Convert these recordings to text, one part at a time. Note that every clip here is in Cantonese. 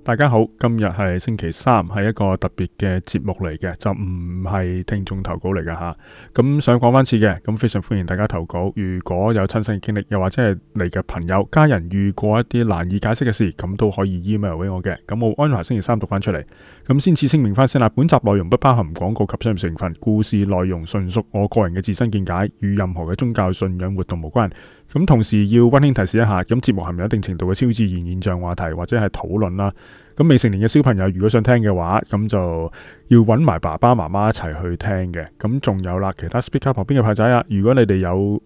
大家好，今日係星期三，係一個特別嘅節目嚟嘅，就唔係聽眾投稿嚟㗎吓。咁想講翻次嘅，咁非常歡迎大家投稿。如果有親身經歷，又或者係你嘅朋友、家人遇過一啲難以解釋嘅事，咁都可以 email 俾我嘅。咁我安排星期三讀翻出嚟。咁先次聲明翻先啦，本集內容不包含廣告及商業成分，故事內容純屬我個人嘅自身見解，與任何嘅宗教信仰活動無關。咁同時要溫馨提示一下，咁節目含有一定程度嘅超自然現象話題或者係討論啦。咁未成年嘅小朋友如果想聽嘅話，咁就要揾埋爸爸媽媽一齊去聽嘅。咁仲有啦，其他 speaker 旁邊嘅朋仔啊，如果你哋有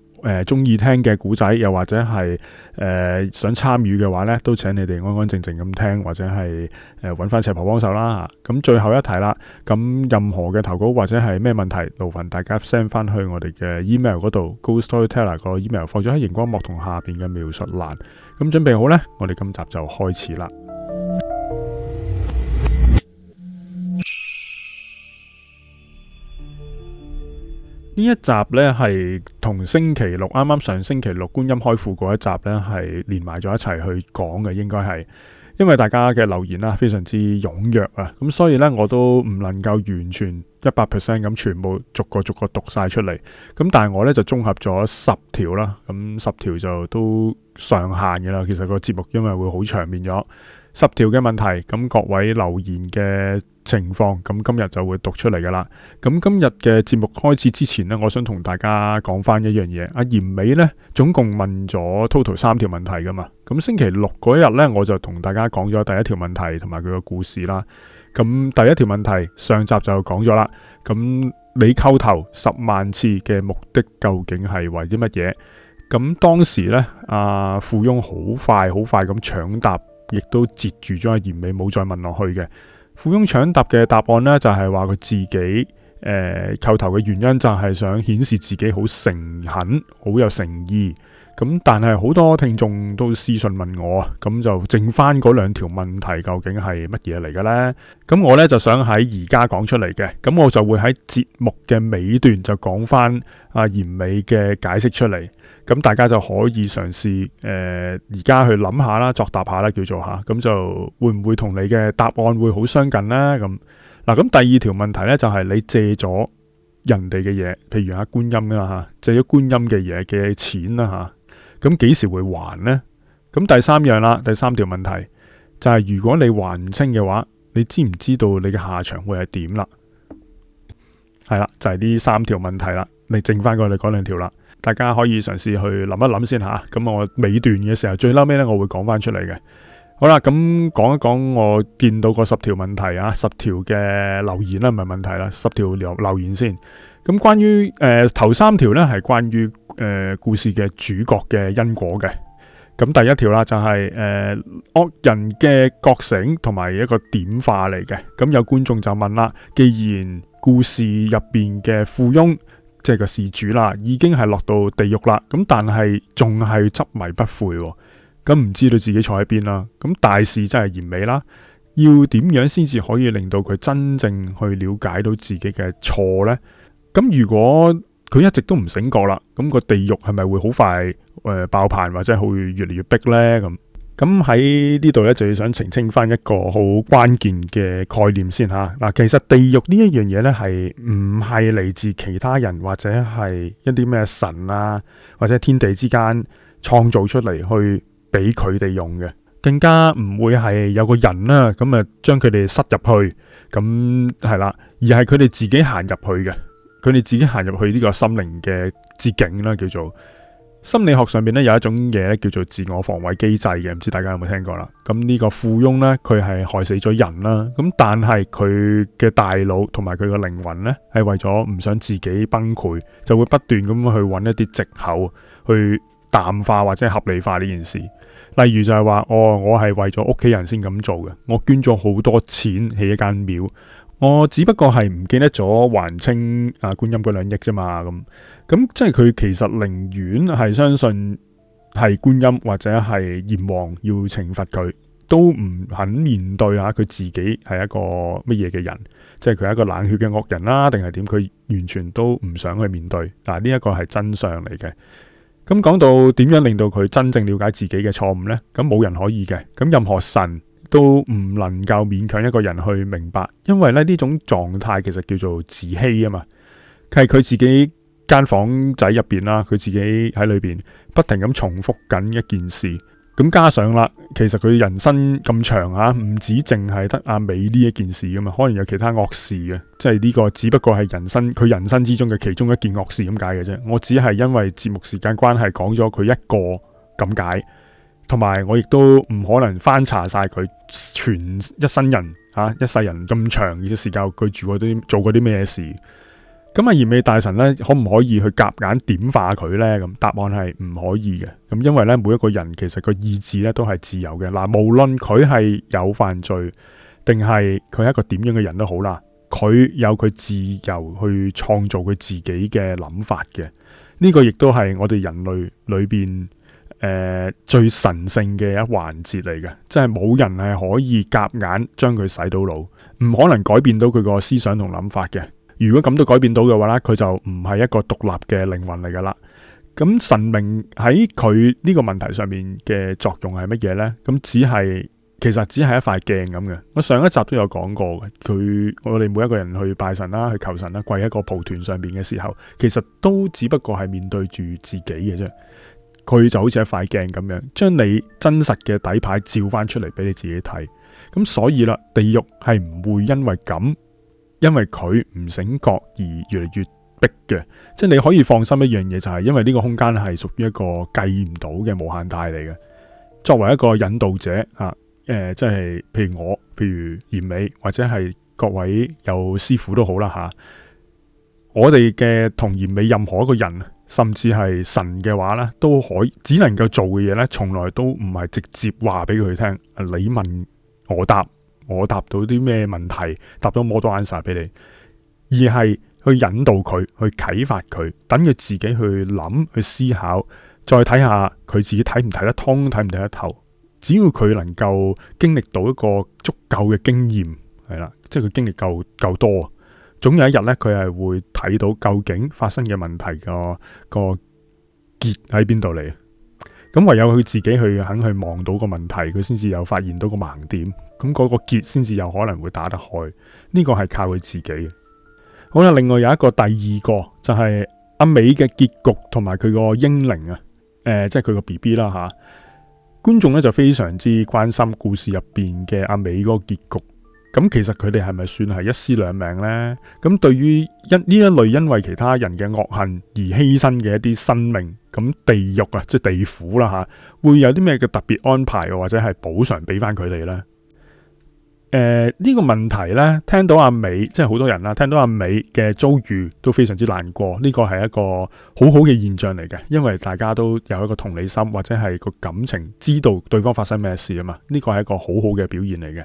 中意聽嘅古仔，又或者係想參與嘅話呢，都請你哋安安靜靜咁聽，或者係揾翻赤婆幫手啦。咁最後一題啦，咁任何嘅投稿或者係咩問題，勞煩大家 send 翻去我哋嘅 email 嗰度 ，Ghost Storyteller 個 email 放咗喺熒光幕同下邊嘅描述欄。咁準備好呢，我哋今集就開始啦。呢一集呢係同星期六啱啱上星期六觀音開庫嗰一集呢係連埋咗一齊去講嘅，應該係因為大家嘅留言啦非常之踴躍啊，咁所以呢，我都唔能夠完全100% 咁全部逐個讀晒出嚟，咁但係我呢就綜合咗10條啦，咁10條就都上限嘅啦。其實個節目因為會好長變咗10條嘅問題，咁各位留言嘅情況，咁今日就會讀出嚟噶啦。咁今日嘅節目開始之前呢，我想同大家講翻一樣嘢。阿嚴美呢總共問咗 total 3條問題噶嘛。咁星期六嗰日呢，我就同大家講咗第一條問題同埋佢個故事啦。咁第一條問題上集就講咗啦。咁你叩頭10萬次嘅目的究竟係為啲乜嘢？咁當時呢，阿富翁好快咁搶答，亦都截住咗阿嚴美冇再問落去嘅。富翁搶答嘅答案呢，就係話佢自己叩頭嘅原因就係想顯示自己好誠懇，好有誠意。咁但係好多聽眾都私信問我啊，咁就剩翻嗰2條問題究竟係乜嘢嚟嘅呢？咁我呢就想喺而家講出嚟嘅，咁我就會喺節目嘅尾段就講翻阿嚴美嘅解釋出嚟。咁大家就可以嘗試而家去諗下啦，作答下啦，叫做吓，咁就會唔會同你嘅答案會好相近呢？咁嗱，咁第二條問題呢，就係你借咗人哋嘅嘢，譬如觀音啦吓，借咗觀音嘅嘢嘅錢啦吓，咁幾時會還呢？咁第三樣啦，第三條問題就係如果你還唔清嘅話，你知唔知道你嘅下場會係點啦？係啦，就係呢3條問題啦，你剩翻過你嗰2條啦。大家可以嘗試去諗一諗先吓，咁我尾段嘅時候最嬲尾咧，我會講翻出嚟嘅。好啦，咁講一講我見到個10條問題啊，10條嘅留言啦，唔係問題啦，10條留言先。咁關於頭3條咧係關於故事嘅主角嘅因果嘅。咁第一條啦就係惡人嘅覺醒同埋一個點化嚟嘅。咁有觀眾就問啦，既然故事入邊嘅富翁，即係個事主啦，已經係落到地獄啦，咁但係仲係執迷不悔，咁唔知道自己坐喺邊啦。咁大事真係嚴美啦，要點樣先至可以令到佢真正去了解到自己嘅錯呢？咁如果佢一直都唔醒覺啦，咁個地獄係咪會好快爆棚，或者會越嚟越逼呢？咁喺呢度咧就要想澄清翻一個好關鍵嘅概念先吓。嗱，其實地獄呢一樣嘢咧係唔係嚟自其他人或者係一啲咩神啊或者天地之間創造出嚟去俾佢哋用嘅，更加唔會係有個人啦咁啊將佢哋塞入去，咁係啦，而係佢哋自己行入去嘅，佢哋自己行入去呢個心靈嘅之境啦，叫做。心理學上邊咧有一種嘢咧叫做自我防衛機制嘅，唔知大家有冇聽過啦？咁呢個富翁咧，佢係害死咗人啦，咁但係佢嘅大腦同埋佢嘅靈魂咧，係為咗唔想自己崩潰，就會不斷咁去揾一啲藉口去淡化或者合理化呢件事。例如就係話，我係為咗屋企人先咁做嘅，我捐咗好多錢起一間廟。我只不過係唔記得咗還清觀音嗰2億啫嘛，咁即係佢其實寧願係相信係觀音或者係閻王要懲罰佢，都唔肯面對佢自己係一個乜嘢嘅人，即係佢係一個冷血嘅惡人啦，定係點？佢完全都唔想去面對。嗱，呢一個係真相嚟嘅。咁講到點樣令到佢真正了解自己嘅錯誤呢？咁冇人可以嘅，咁任何神都唔能夠勉強一個人去明白，因為咧呢種狀態其實叫做自欺啊嘛，係佢自己間房仔入邊啦，佢自己喺裏邊不停咁重複緊一件事。咁加上啦，其實佢人生咁長啊，唔止淨係得阿美呢一件事噶嘛，可能有其他惡事嘅，即係呢個只不過係佢人生之中嘅其中一件惡事咁解嘅啫。我只係因為節目時間關係講咗佢一個咁解，同埋我亦都唔可能翻查晒佢全一生人一世人咁長嘅時間佢做過啲咩事。咁啊，嚴美大神咧，可唔可以去夾硬點化佢呢？咁答案係唔可以嘅。咁因為咧，每一個人其實個意志咧都係自由嘅。嗱，無論佢係有犯罪，定係佢係一個點樣嘅人都好啦，佢有佢自由去創造佢自己嘅諗法嘅。呢個亦都係我哋人類裏邊最神聖嘅一環節嚟嘅，即係冇人係可以夾硬將佢洗到腦，唔可能改變到佢個思想同諗法嘅。如果咁都改變到嘅話咧，佢就唔係一個獨立嘅靈魂嚟噶啦。咁神明喺佢呢個問題上面嘅作用係乜嘢呢？咁其實只係一塊鏡咁嘅。我上一集都有講過嘅，我哋每一個人去拜神啦、去求神啦、跪喺個蒲團上邊嘅時候，其實都只不過係面對住自己嘅啫。佢就好似一塊鏡咁樣，將你真實嘅底牌照翻出嚟俾你自己睇。咁所以啦，地獄係唔會因為佢唔醒覺而越嚟越逼嘅，即係你可以放心一樣嘢，就係因為呢個空間係屬於一個計唔到嘅無限大嚟嘅。作為一個引導者即係譬如嚴美或者係各位有師傅都好啦我哋嘅同嚴美任何一個人，甚至係神嘅話咧，都可以只能夠做嘅嘢咧，從來都唔係直接話俾佢聽。你問我答。我答到啲咩問題，答到 model answer 俾你，而係去引導佢，去啟發佢，等佢自己去諗，去思考，再睇下佢自己睇唔睇得通，睇唔睇得透。只要佢能夠經歷到一個足夠嘅經驗，係啦，即係佢經歷夠多，總有一日咧，佢係會睇到究竟發生嘅問題個結喺邊度嚟。咁唯有佢自己肯去望到個問題，佢先至有發現到個盲點，咁嗰個結先至有可能會打得開。呢個係靠佢自己。好啦，另外有一個第二個就係阿美嘅結局同埋佢個英靈即係佢個 BB 啦觀眾咧就非常之關心故事入邊嘅阿美嗰個結局。咁其實佢哋係咪算係一屍兩命呢？咁對於呢一類因為其他人嘅惡行而犧牲嘅一啲生命，咁地獄即係地府啦會有啲咩嘅特別安排或者係補償俾翻佢哋呢？呢個問題呢，聽到阿美即係好多人啦，聽到阿美嘅遭遇都非常之難過。呢個係一個好好嘅現象嚟嘅，因為大家都有一個同理心或者係個感情，知道對方發生咩事啊嘛。呢個係一個好好嘅表現嚟嘅。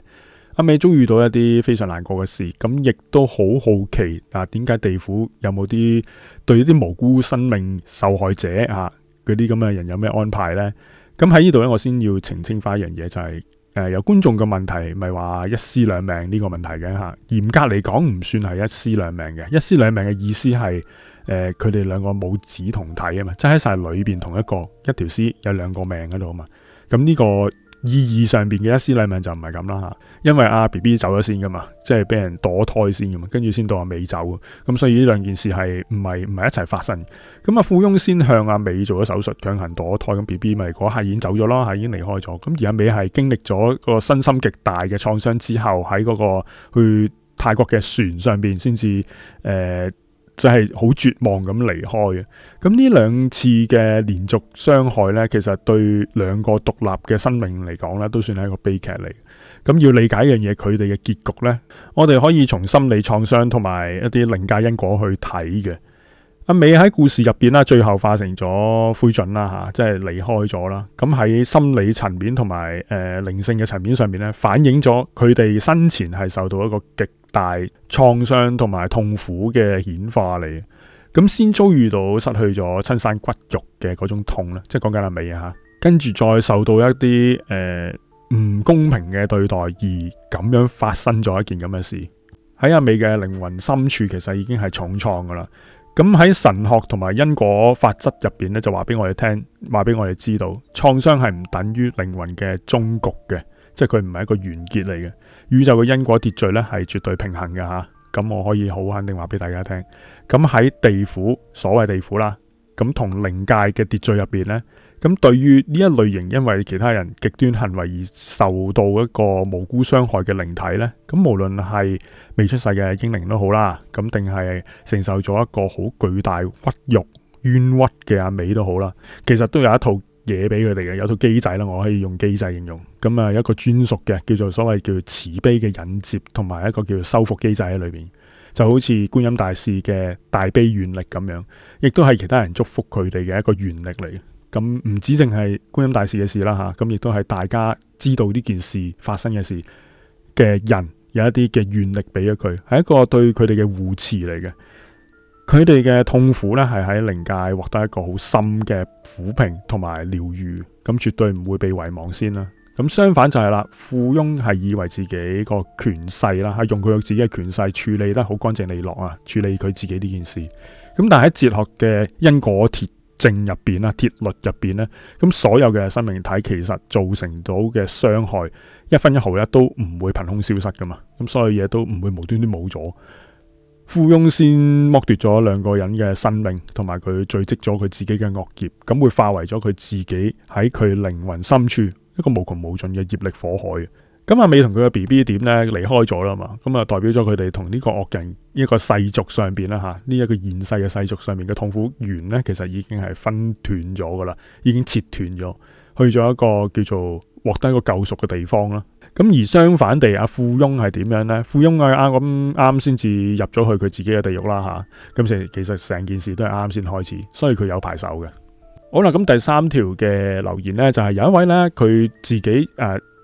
阿美遭遇到一啲非常難過嘅事，咁亦都好好奇點解地府有冇啲對啲無辜生命受害者嗰啲咁嘅人有咩安排呢？咁喺呢度咧，我先要澄清翻一樣嘢，就係有觀眾嘅問題，咪話一屍兩命呢個問題嘅嚴格嚟講唔算係一屍兩命嘅。一屍兩命嘅意思係佢哋兩個母子同體啊嘛，即係喺晒裏邊同一條屍有兩個命喺度啊嘛。咁呢個意義上邊嘅一屍兩命就唔係咁啦因為阿 BB 走咗先噶嘛，即係俾人墮胎先噶嘛，跟住先到阿美走，咁所以呢兩件事係唔係一齊發生。咁阿富翁先向阿美做咗手術，強行墮胎，咁 BB 咪嗰下已經走咗咯，已經離開咗。咁而阿美係經歷咗個身心極大嘅創傷之後，喺嗰個去泰國嘅船上邊先至就係好絕望咁離開嘅。咁呢兩次嘅連續傷害呢，其實對兩個獨立嘅生命嚟講呢，都算係一個悲劇嚟。咁要理解一樣嘢，佢哋嘅結局呢，我哋可以從心理創傷同埋一啲靈界因果去睇嘅。阿美喺故事入邊啦，最後化成咗灰燼啦即係離開咗啦。咁喺心理層面同埋靈性嘅層面上面呢，反映咗佢哋生前係受到一個極大創傷同埋痛苦嘅顯化嚟，咁先遭遇到失去咗親生骨肉嘅嗰種痛啦，即係講緊阿美跟住再受到一啲唔公平嘅對待，而咁樣發生咗一件咁嘅事，喺阿美嘅靈魂深處其實已經係重創噶啦。咁喺神學同埋因果法則入邊咧，就話俾我哋聽，話俾我哋知道，創傷係唔等於靈魂嘅終局嘅，即係佢唔係一個完結嚟嘅。宇宙嘅因果秩序咧係絕對平衡嘅吓。咁我可以好肯定話俾大家聽。咁喺地府，所謂地府啦，咁同靈界嘅秩序入邊咧，咁對於呢一類型因為其他人極端行為而受到一個無辜傷害嘅靈體咧，咁無論係未出世嘅嬰靈都好啦，咁定係承受咗一個好巨大屈辱冤屈嘅阿美都好啦，其實都有一套嘢俾佢哋嘅，有套機制啦，我可以用機制形容。咁啊，一個專屬嘅叫做所謂叫慈悲嘅引接，同埋一個叫做修復機制喺裏邊，就好似觀音大士嘅大悲願力咁樣，亦都係其他人祝福佢哋嘅一個願力嚟。咁唔止淨係觀音大士嘅事啦吓，咁亦都係大家知道呢件事發生嘅事嘅人有一啲嘅願力俾咗佢，係一個對佢哋嘅護持嚟嘅。佢哋嘅痛苦咧，係喺靈界獲得一個好深嘅撫平同埋療愈，咁絕對唔會被遺忘先啦。咁相反就係啦，富翁係以為自己個權勢啦，係用佢自己嘅權勢處理得好乾淨利落啊，處理佢自己呢件事。咁但係喺哲學嘅因果鐵證入邊啦，鐵律入邊咧，咁所有嘅生命體其實造成到嘅傷害一分一毫咧都唔會憑空消失噶嘛，咁所有嘢都唔會無端端冇咗。富翁先剝奪咗兩個人嘅生命，同埋佢聚積咗佢自己嘅惡業，咁會化為咗佢自己喺佢靈魂深處一個無窮無盡嘅業力火海。咁阿美同佢嘅 BB 點咧離開咗啦嘛，咁啊代表咗佢哋同呢個惡人一個世俗上邊啦吓，呢一個現世嘅世俗上面嘅痛苦源咧，其實已經係分斷咗噶啦，已經切斷咗，去咗一個叫做獲得一個救贖嘅地方啦。咁而相反地，阿富翁係點樣呢？富翁係啱先至入咗去佢自己嘅地獄啦吓，咁其實成件事都係啱先開始，所以佢有排手嘅。好啦，咁第三條嘅留言呢，就係有一位呢，佢自己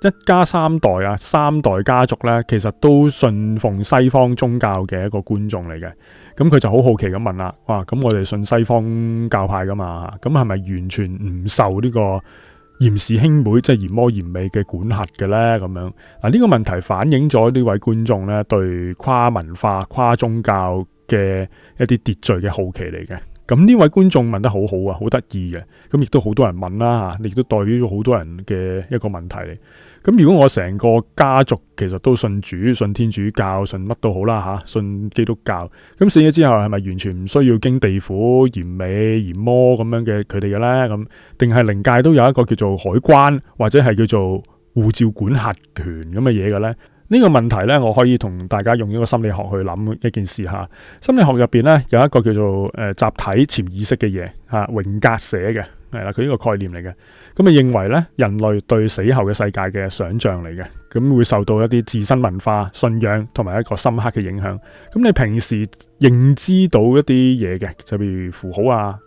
一家三代啊，三代家族呢，其實都信奉西方宗教嘅一個觀眾嚟嘅。咁佢就好好奇咁問啦，哇！咁我哋信西方教派噶嘛，咁係咪完全唔受呢個嚴氏兄妹即係嚴魔嚴美嘅管轄嘅呢？咁樣嗱，呢個問題反映咗呢位觀眾呢對跨文化、跨宗教嘅一啲秩序嘅好奇嚟嘅。咁呢位觀眾問得好好啊，好得意嘅。咁亦都好多人問啦吓，亦都代表咗好多人嘅一個問題嚟。咁如果我成個家族其實都信主、信天主教、信乜都好啦吓，信基督教，咁死咗之後係咪完全唔需要經地府、嚴美、嚴魔咁樣嘅佢哋嘅咧？咁定係靈界都有一個叫做海關或者係叫做護照管轄權咁嘅嘢嘅咧？呢個問題咧，我可以同大家用一個心理學去諗一件事吓。心理學入邊咧有一個叫做集體潛意識嘅嘢吓，榮格寫嘅係啦，佢呢個概念嚟嘅。咁啊認為咧，人類對死後嘅世界嘅想象嚟嘅，咁會受到一啲自身文化、信仰同埋一個深刻嘅影響。咁你平時認知到一啲嘢嘅，就譬如符號啊。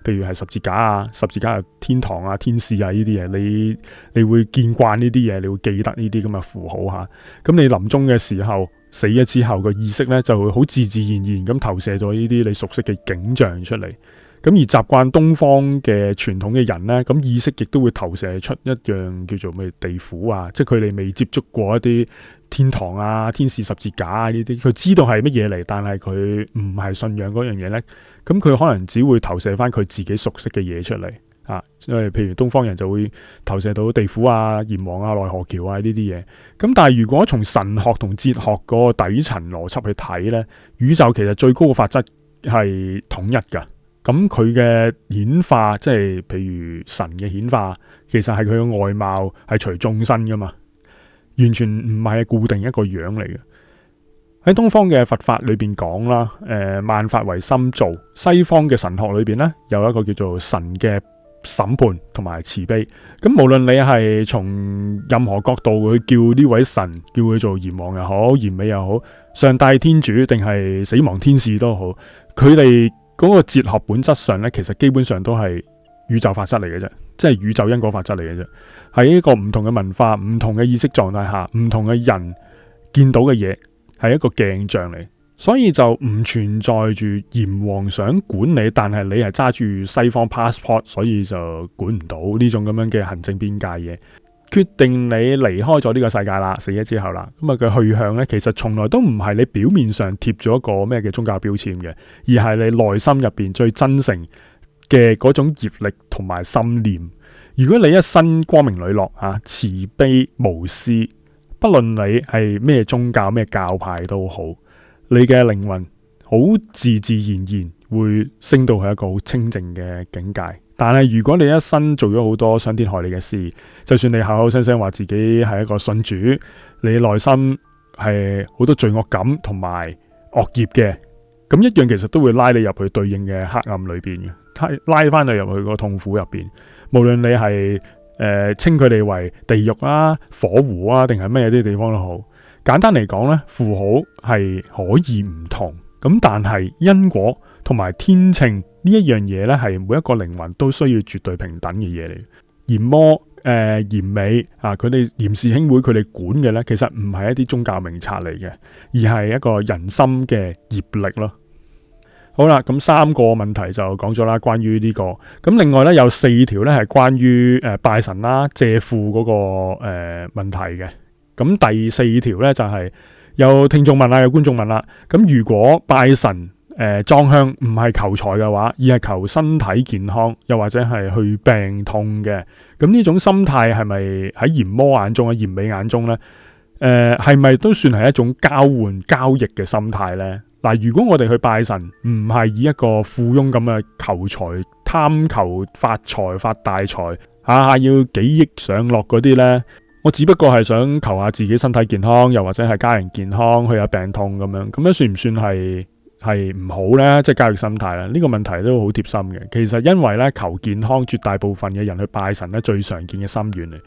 譬如係十字架啊，十字架係天堂啊、天使啊呢啲嘢，你會見慣呢啲嘢，你會記得呢啲咁嘅符號吓。咁你臨終嘅時候，死咗之後個意識咧就會好自自然然咁投射咗呢啲你熟悉嘅景象出嚟。咁而習慣東方嘅傳統嘅人咧，咁意識亦都會投射出一樣叫做咩地府啊，即係佢哋未接觸過一啲天堂啊、天使十字架啊呢啲，佢知道係乜嘢嚟，但係佢唔係信仰嗰樣嘢咧，咁佢可能只會投射翻佢自己熟悉嘅嘢出嚟啊，因為譬如東方人就會投射到地府啊、閻王啊、奈何橋啊呢啲嘢。咁但係如果從神學同哲學嗰個底層邏輯去睇咧，宇宙其實最高嘅法則係統一噶。咁佢嘅顯化，即係譬如神嘅顯化，其實係佢嘅外貌係隨眾生噶嘛，完全唔係固定一個樣嚟嘅。喺東方嘅佛法裏邊講啦，萬法唯心造。西方嘅神學裏邊咧，有一個叫做神嘅審判同埋慈悲。咁無論你係從任何角度去叫呢位神，叫佢做閻王又好、嚴美又好、上帝天主定係死亡天使都好，佢哋嗰個哲學本質上咧，其實基本上都係宇宙法則嚟嘅啫，即係宇宙因果法則嚟嘅啫。喺一個唔同嘅文化、唔同嘅意識狀態下，唔同嘅人見到嘅嘢係一個鏡像嚟，所以就唔存在住閻王想管你，但係你係揸住西方 passport， 所以就管唔到呢種咁樣嘅行政邊界嘢。決定你離開咗呢個世界啦，死咗之後啦，咁啊嘅去向呢，其實從來都唔係你表面上貼咗一個咩嘅宗教標籤嘅，而係你內心入邊最真誠嘅嗰種業力同埋心念。如果你一身光明磊落啊，慈悲無私，不論你係咩宗教咩教派都好，你嘅靈魂好自自然然會升到去一個好清淨嘅境界。但係如果你一生做咗好多傷天害理嘅事，就算你口口聲聲話自己係一個信主，你內心係好多罪惡感同埋惡業嘅，咁一樣其實都會拉你入去對應嘅黑暗裏邊嘅，拉翻你入去個痛苦入邊。無論你係稱佢哋為地獄啊、火湖啊，定係咩啲地方都好。簡單嚟講呢，符號係可以唔同，咁但係因果同埋天秤呢一樣嘢呢，係每一個靈魂都需要絕對平等嘅嘢嚟。閻魔、閻美啊，佢哋閻氏兄會佢哋管嘅呢，其實唔係一啲宗教名冊嚟嘅，而係一個人心嘅業力咯。好啦，咁3個問題就講咗啦，關於呢個。咁另外呢，有4條呢係關於拜神啦、借庫嗰個問題嘅。咁第4條呢，就係有聽眾問啦，有觀眾問啦。咁如果拜神裝香唔係求財嘅話，而係求身體健康，又或者係去病痛嘅，咁呢種心態係咪喺閻魔眼中、喺閻美眼中呢？係咪都算係一種交換交易嘅心態呢？嗱，如果我哋去拜神，唔係以一個富翁咁嘅求財、貪求發財、發大財，下下要幾億上落嗰啲呢，我只不過係想求下自己身體健康，又或者係家人健康，去下病痛咁樣，咁樣算唔算係唔好呢？即係交易心態啦，呢個問題都好貼心嘅。其實因為咧求健康，絕大部分嘅人去拜神咧，最常見嘅心願嚟。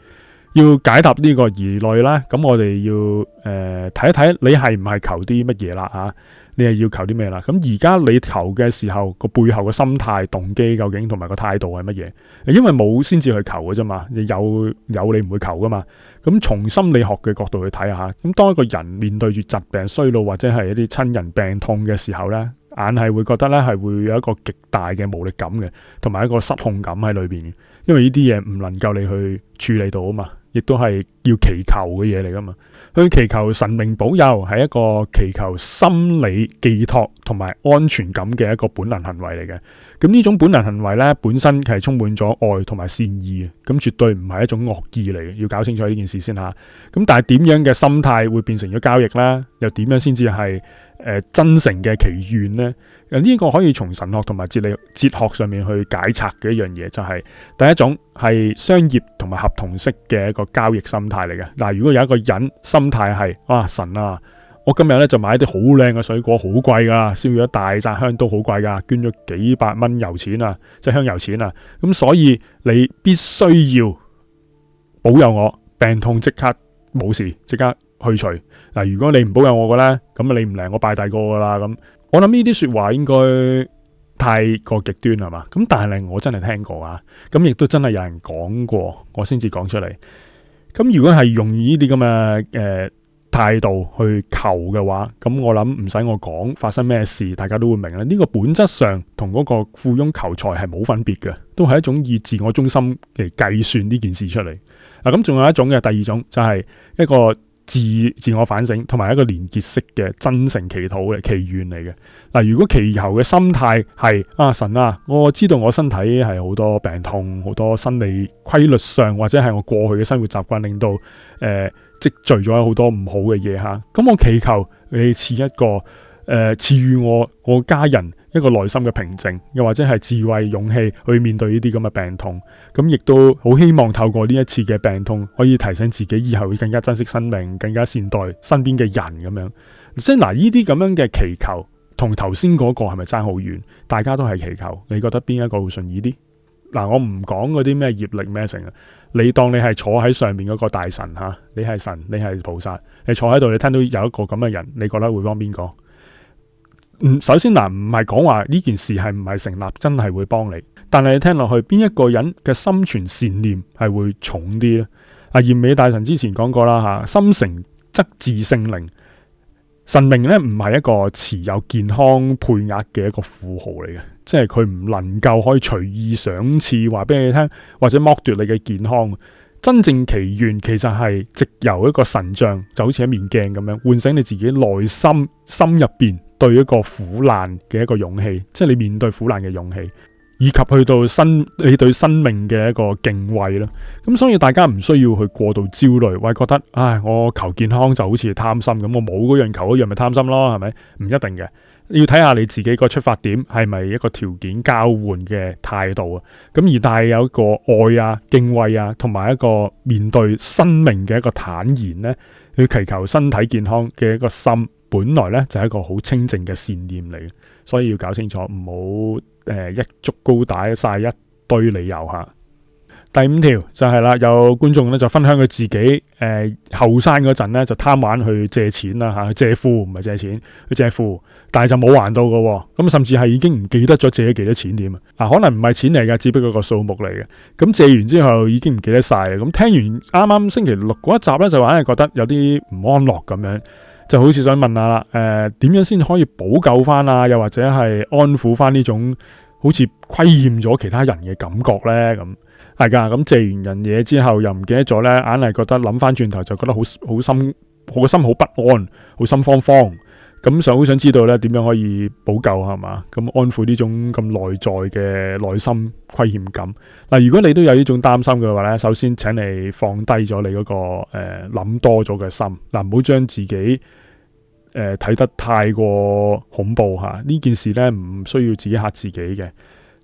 要解答呢個疑慮啦，咁我哋要睇一睇你係唔係求啲乜嘢啦嚇？你係要求啲咩啦？咁而家你求嘅時候，個背後嘅心態、動機究竟同埋個態度係乜嘢？因為冇先至去求嘅啫嘛，有你唔會求噶嘛。咁從心理學嘅角度去睇下，咁當一個人面對住疾病、衰老或者係一啲親人病痛嘅時候呢，硬係會覺得呢係會有一個極大嘅無力感嘅，同埋一個失控感喺裏邊嘅。因為呢啲嘢唔能夠你去處理到啊嘛，亦都係要祈求嘅嘢嚟噶嘛。去祈求神明保佑係一個祈求心理寄託同埋安全感嘅一個本能行為嚟嘅。咁呢種本能行為呢，本身係充滿咗愛同埋善意嘅，咁絕對唔係一種惡意嚟嘅。要搞清楚呢件事先吓。咁但係點樣嘅心態會變成咗交易呢？又點樣先至係真誠嘅祈願呢？呢個可以從神學同埋哲學上面去解拆嘅一樣嘢，就係第一種係商業同埋合同式嘅一個交易心態嚟嘅。嗱，如果有一個人心態係神啊，我今日咧就買啲好靚嘅水果，好貴噶，燒咗一大紮香都好貴噶，捐咗幾百蚊油錢啊，即係香油錢啊，咁所以你必須要保佑我病痛即刻冇事，即刻去除。嗱，如果你唔保佑我嘅咧，咁你唔嚟我拜第個噶啦。咁我諗呢啲說話應該太過極端係嘛？咁但係我真係聽過啊，咁亦都真係有人講過，我先至講出嚟。咁如果係用呢啲咁嘅態度去求嘅話，咁我諗唔使我講發生咩事，大家都會明啦。呢個本質上同嗰個富翁求財係冇分別嘅，都係一種以自我中心嚟計算呢件事出嚟。嗱，咁仲有一種嘅第二種就係一個自我反省同埋一個連結式嘅真誠祈禱嘅祈願嚟嘅。嗱，如果祈求嘅心態係神啊，我知道我身體係好多病痛，好多生理規律上或者係我過去嘅生活習慣令到積聚咗好多唔好嘅嘢吓，咁我祈求你賜一個賜予我家人一個內心嘅平靜，又或者係智慧勇氣去面對呢啲咁嘅病痛，咁亦都好希望透過呢一次嘅病痛，可以提醒自己以後會更加珍惜生命，更加善待身邊嘅人咁樣。即係嗱，呢啲咁樣嘅祈求，同頭先嗰個係咪爭好遠？大家都係祈求，你覺得邊一個會順意啲？嗱，我唔講嗰啲咩業力咩成啊，你當你係坐喺上面嗰個大神吓，你係神，你係菩薩，你坐喺度，你聽到有一個咁嘅人，你覺得會幫邊個？首先嗱，唔係講話呢件事係唔係成立，真係會幫你，但係你聽落去，邊一個人嘅心存善念係會重啲咧？閻美大神之前講過啦吓，心誠則致聖靈。神明咧唔係一個持有健康配額嘅一個富豪嚟嘅，即係佢唔能夠可以隨意賞賜話俾你聽，或者剝奪你嘅健康。真正祈願其實係藉由一個神像，就好似一面鏡咁樣，喚醒你自己內心入邊對一個苦難嘅一個勇氣，即係你面對苦難嘅勇氣，以及去到你對生命嘅一個敬畏啦。咁所以大家唔需要去過度焦慮，或者覺得唉，我求健康就好似貪心咁，我冇嗰樣求嗰樣咪貪心咯，係咪？唔一定嘅。要睇下你自己個出發點係咪一個條件交換嘅態度啊，咁而但係有一個愛啊、敬畏啊，同埋一個面對生命嘅一個坦然呢，去祈求身體健康嘅一個心，本來呢就係一個好清淨嘅善念嚟嘅，所以要搞清楚，唔好一竹篙打晒一堆理由吓。第5條就係啦，有觀眾咧就分享佢自己後生嗰陣咧就貪玩去借錢啦吓，借庫唔係借錢，去借庫，但係就冇還到嘅，咁甚至係已經唔記得咗借咗幾多錢點啊？可能唔係錢嚟嘅，只不過個數目嚟嘅。咁借完之後已經唔記得晒啦。咁聽完啱啱星期六嗰一集咧，就硬係覺得有啲唔安樂咁樣，就好似想問下啦，點樣先可以補救翻啊？又或者係安撫翻呢種好似虧欠咗其他人嘅感覺咧？咁係噶，咁借完人嘢之後又唔記得咗咧，硬係覺得諗翻轉頭就覺得好心好不安，好心慌慌。咁好想知道咧點樣可以補救係嘛？咁安撫呢種咁內在嘅內心虧欠感。嗱，如果你都有呢種擔心嘅話咧，首先請你放低咗你嗰個諗多咗嘅心。嗱，唔好將自己睇得太過恐怖吓。呢件事咧唔需要自己嚇自己嘅。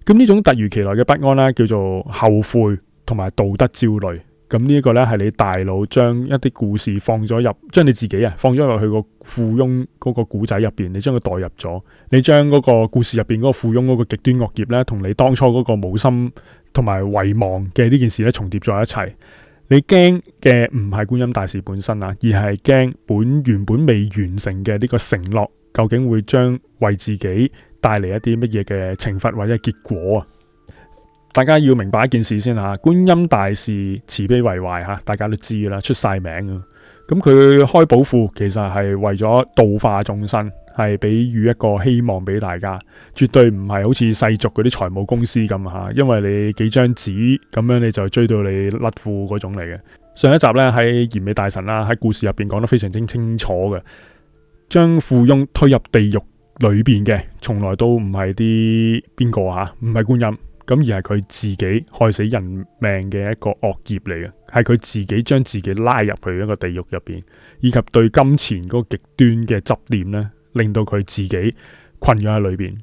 咁呢種突如其來嘅不安咧，叫做後悔同埋道德焦慮。咁呢一個咧係你大腦將一啲故事將你自己放咗入去個富翁嗰個古仔入邊，你將佢代入咗，你將嗰個故事入邊嗰個富翁嗰個極端惡業咧，同你當初嗰個冇心同埋遺忘嘅呢件事咧重疊咗一齊。你驚嘅唔係觀音大士本身啊，而係驚原本未完成嘅呢個承諾，究竟會將為自己帶嚟一啲乜嘢嘅懲罰或者結果啊？大家要明白一件事先吓，觀音大士慈悲為懷吓，大家都知啦，出晒名啊。咁佢開寶庫其實係為咗度化眾生，係俾予一個希望俾大家，絕對唔係好似世俗嗰啲財務公司咁吓，因為你幾張紙咁樣你就追到你甩褲嗰種嚟嘅。上一集咧喺賢美大神啦，喺故事入邊講得非常之清楚嘅，將富翁推入地獄裏邊嘅，從來都唔係啲邊個吓，唔係觀音。咁而係佢自己害死人命嘅一個惡業嚟嘅，係佢自己將自己拉入去一個地獄入邊，以及對金錢嗰個極端嘅執念咧，令到佢自己困咗喺裏邊。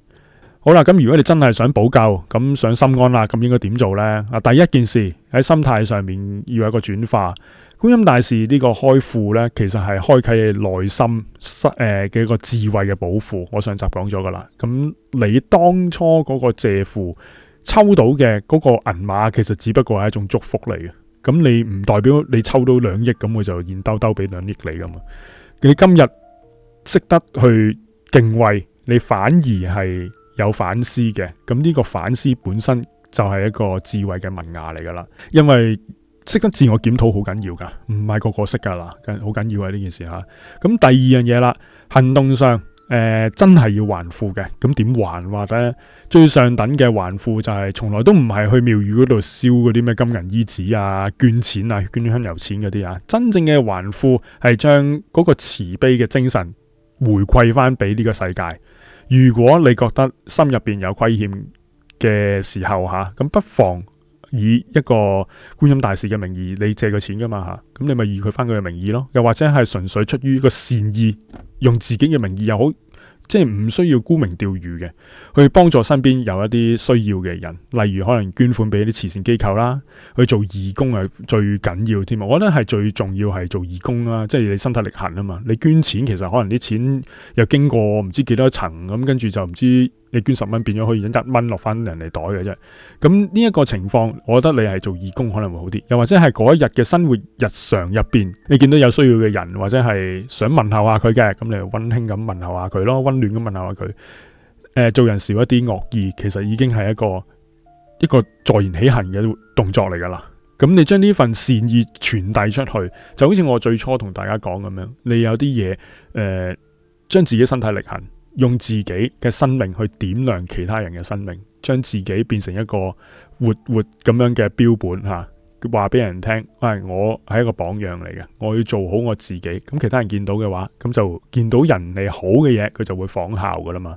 好啦，咁如果你真係想補救，咁想心安啦，咁應該點做呢？第一件事喺心態上面要有一個轉化。觀音大士呢個開庫呢，其實係開啟你內心嘅一個智慧嘅寶庫。我上集講咗噶啦，咁你當初嗰個借庫抽到嘅嗰個銀碼，其實只不過係一種祝福嚟嘅。咁你唔代表你抽到2億，咁我就現兜兜俾2億你噶嘛？你今日識得去敬畏，你反而係有反思嘅。咁呢個反思本身就係一個智慧嘅萌芽嚟噶啦。因為識得自我檢討好緊要噶，唔係個個識噶啦，好緊要啊呢件事吓。咁第二樣嘢啦，行動上。真係要還庫嘅，咁點還？或者最上等嘅還庫就係從來都唔係去廟宇嗰度燒嗰啲咩金銀衣紙啊、捐錢啊、捐香油錢嗰啲啊。真正嘅還庫係將嗰個慈悲嘅精神回饋翻俾呢個世界。如果你覺得心入邊有虧欠嘅時候吓，咁不妨以一個觀音大士嘅名義，你借個錢噶嘛吓，咁你咪以佢翻佢嘅名義咯。又或者係純粹出於一個善意，用自己嘅名義又好，即係唔需要沽名釣譽嘅，去幫助身邊有一啲需要嘅人，例如可能捐款俾啲慈善機構啦，去做義工係最緊要添啊！我覺得係最重要係做義工啦，即係你身體力行啊嘛。你捐錢其實可能啲錢又經過唔知幾多層咁，跟住就唔知你捐10蚊變咗可以1蚊落翻人哋袋嘅啫。咁呢一個情況，我覺得你係做義工可能會好啲，又或者係嗰一日嘅生活日常入邊，你見到有需要嘅人，或者係想問候下佢嘅，咁你就溫馨咁問候下佢咯，溫暖咁問候下佢。做人少一啲惡意，其實已經係一個坐言起行嘅動作嚟噶啦。咁你將呢份善意傳遞出去，就好似我最初同大家講咁樣，你有啲嘢將自己身體力行，用自己嘅生命去點亮其他人嘅生命，將自己變成一個活咁樣嘅標本吓，話俾人聽，我係一個榜樣嚟嘅，我要做好我自己。咁其他人見到嘅話，咁就見到人哋好嘅嘢，佢就會仿效噶啦嘛。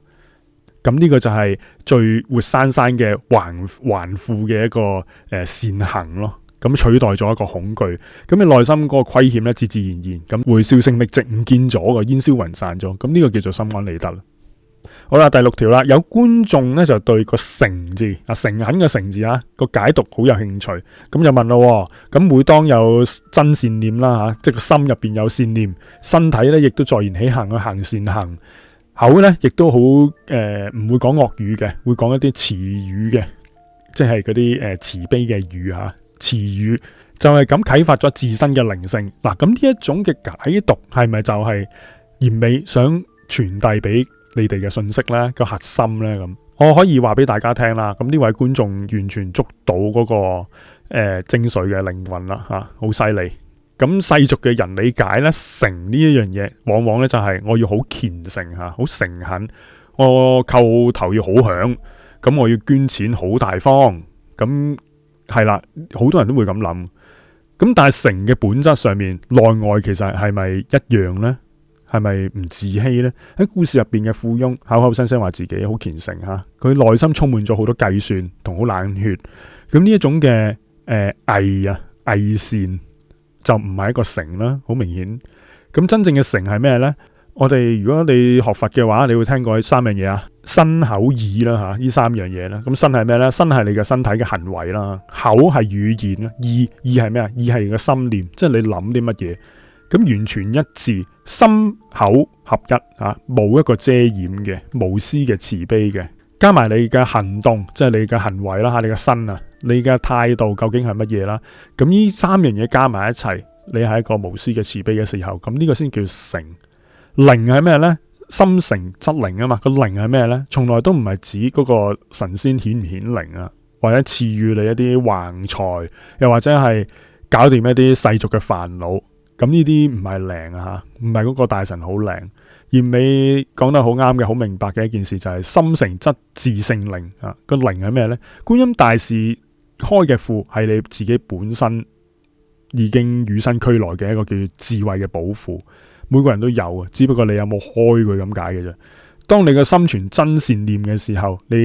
咁呢個就係最活生生嘅還富嘅一個善行咯。咁取代咗一個恐懼，咁你內心嗰個虧欠咧，自自然然咁會銷聲匿跡，唔見咗嘅，煙消雲散咗。咁呢個叫做心安理得啦。好啦，第6條啦，有觀眾咧就對個誠字誠懇嘅誠字個解讀好有興趣，咁就問咯，咁每當有真善念啦即係個心入邊有善念，身體咧亦都坐言起行去行善行，口咧亦都好唔會講惡語嘅，會講一啲慈語嘅，即係嗰啲慈悲嘅語詞語，就係咁啟發咗自身嘅靈性。嗱，咁呢一種嘅解讀係咪就係嚴美想傳遞俾你哋嘅信息呢？個核心呢？咁我可以話俾大家聽啦。咁呢位觀眾完全捉到嗰個精髓嘅靈魂啦，好犀利。咁世俗嘅人理解呢，誠呢一樣嘢，往往呢就係我要好虔誠好誠懇，我叩頭要好響，咁我要捐錢好大方，咁。係啦，好多人都會咁諗。咁但係誠嘅本質上面，內外其實係咪一樣呢？係咪唔自欺呢？喺故事入邊嘅富翁口口聲聲話自己好虔誠佢內心充滿咗好多計算同好冷血。咁呢一種嘅偽善就唔係一個誠啦，好明顯。咁真正嘅誠係咩呢？我哋如果你學佛嘅話，你會聽過3樣嘢身口意啦呢3樣嘢啦。咁身係咩呢？身係你嘅身體嘅行為啦，口係語言啦，意係咩啊？意係你嘅心念，即係你諗啲乜嘢。咁完全一致，心口合一冇一個遮掩嘅，無私嘅慈悲嘅，加埋你嘅行動，即係你嘅行為啦你嘅身你嘅態度究竟係乜嘢啦？咁呢3樣嘢加埋一齊，你係一個無私嘅慈悲嘅時候，咁呢個先叫誠。靈係咩呢？心誠則靈啊嘛。個靈係咩呢？從來都唔係指嗰個神仙顯唔顯靈或者賜予你一啲橫財，又或者係搞掂一啲世俗嘅煩惱。咁呢啲唔係靈唔係嗰個大神好靈。嚴美講得好啱嘅，好明白嘅一件事就係心誠則自性靈個靈係咩呢？觀音大士開嘅庫係你自己本身已經與生俱來嘅一個叫智慧嘅寶庫。每個人都有只不過你有冇開佢咁解嘅啫。當你嘅心存真善念嘅時候，你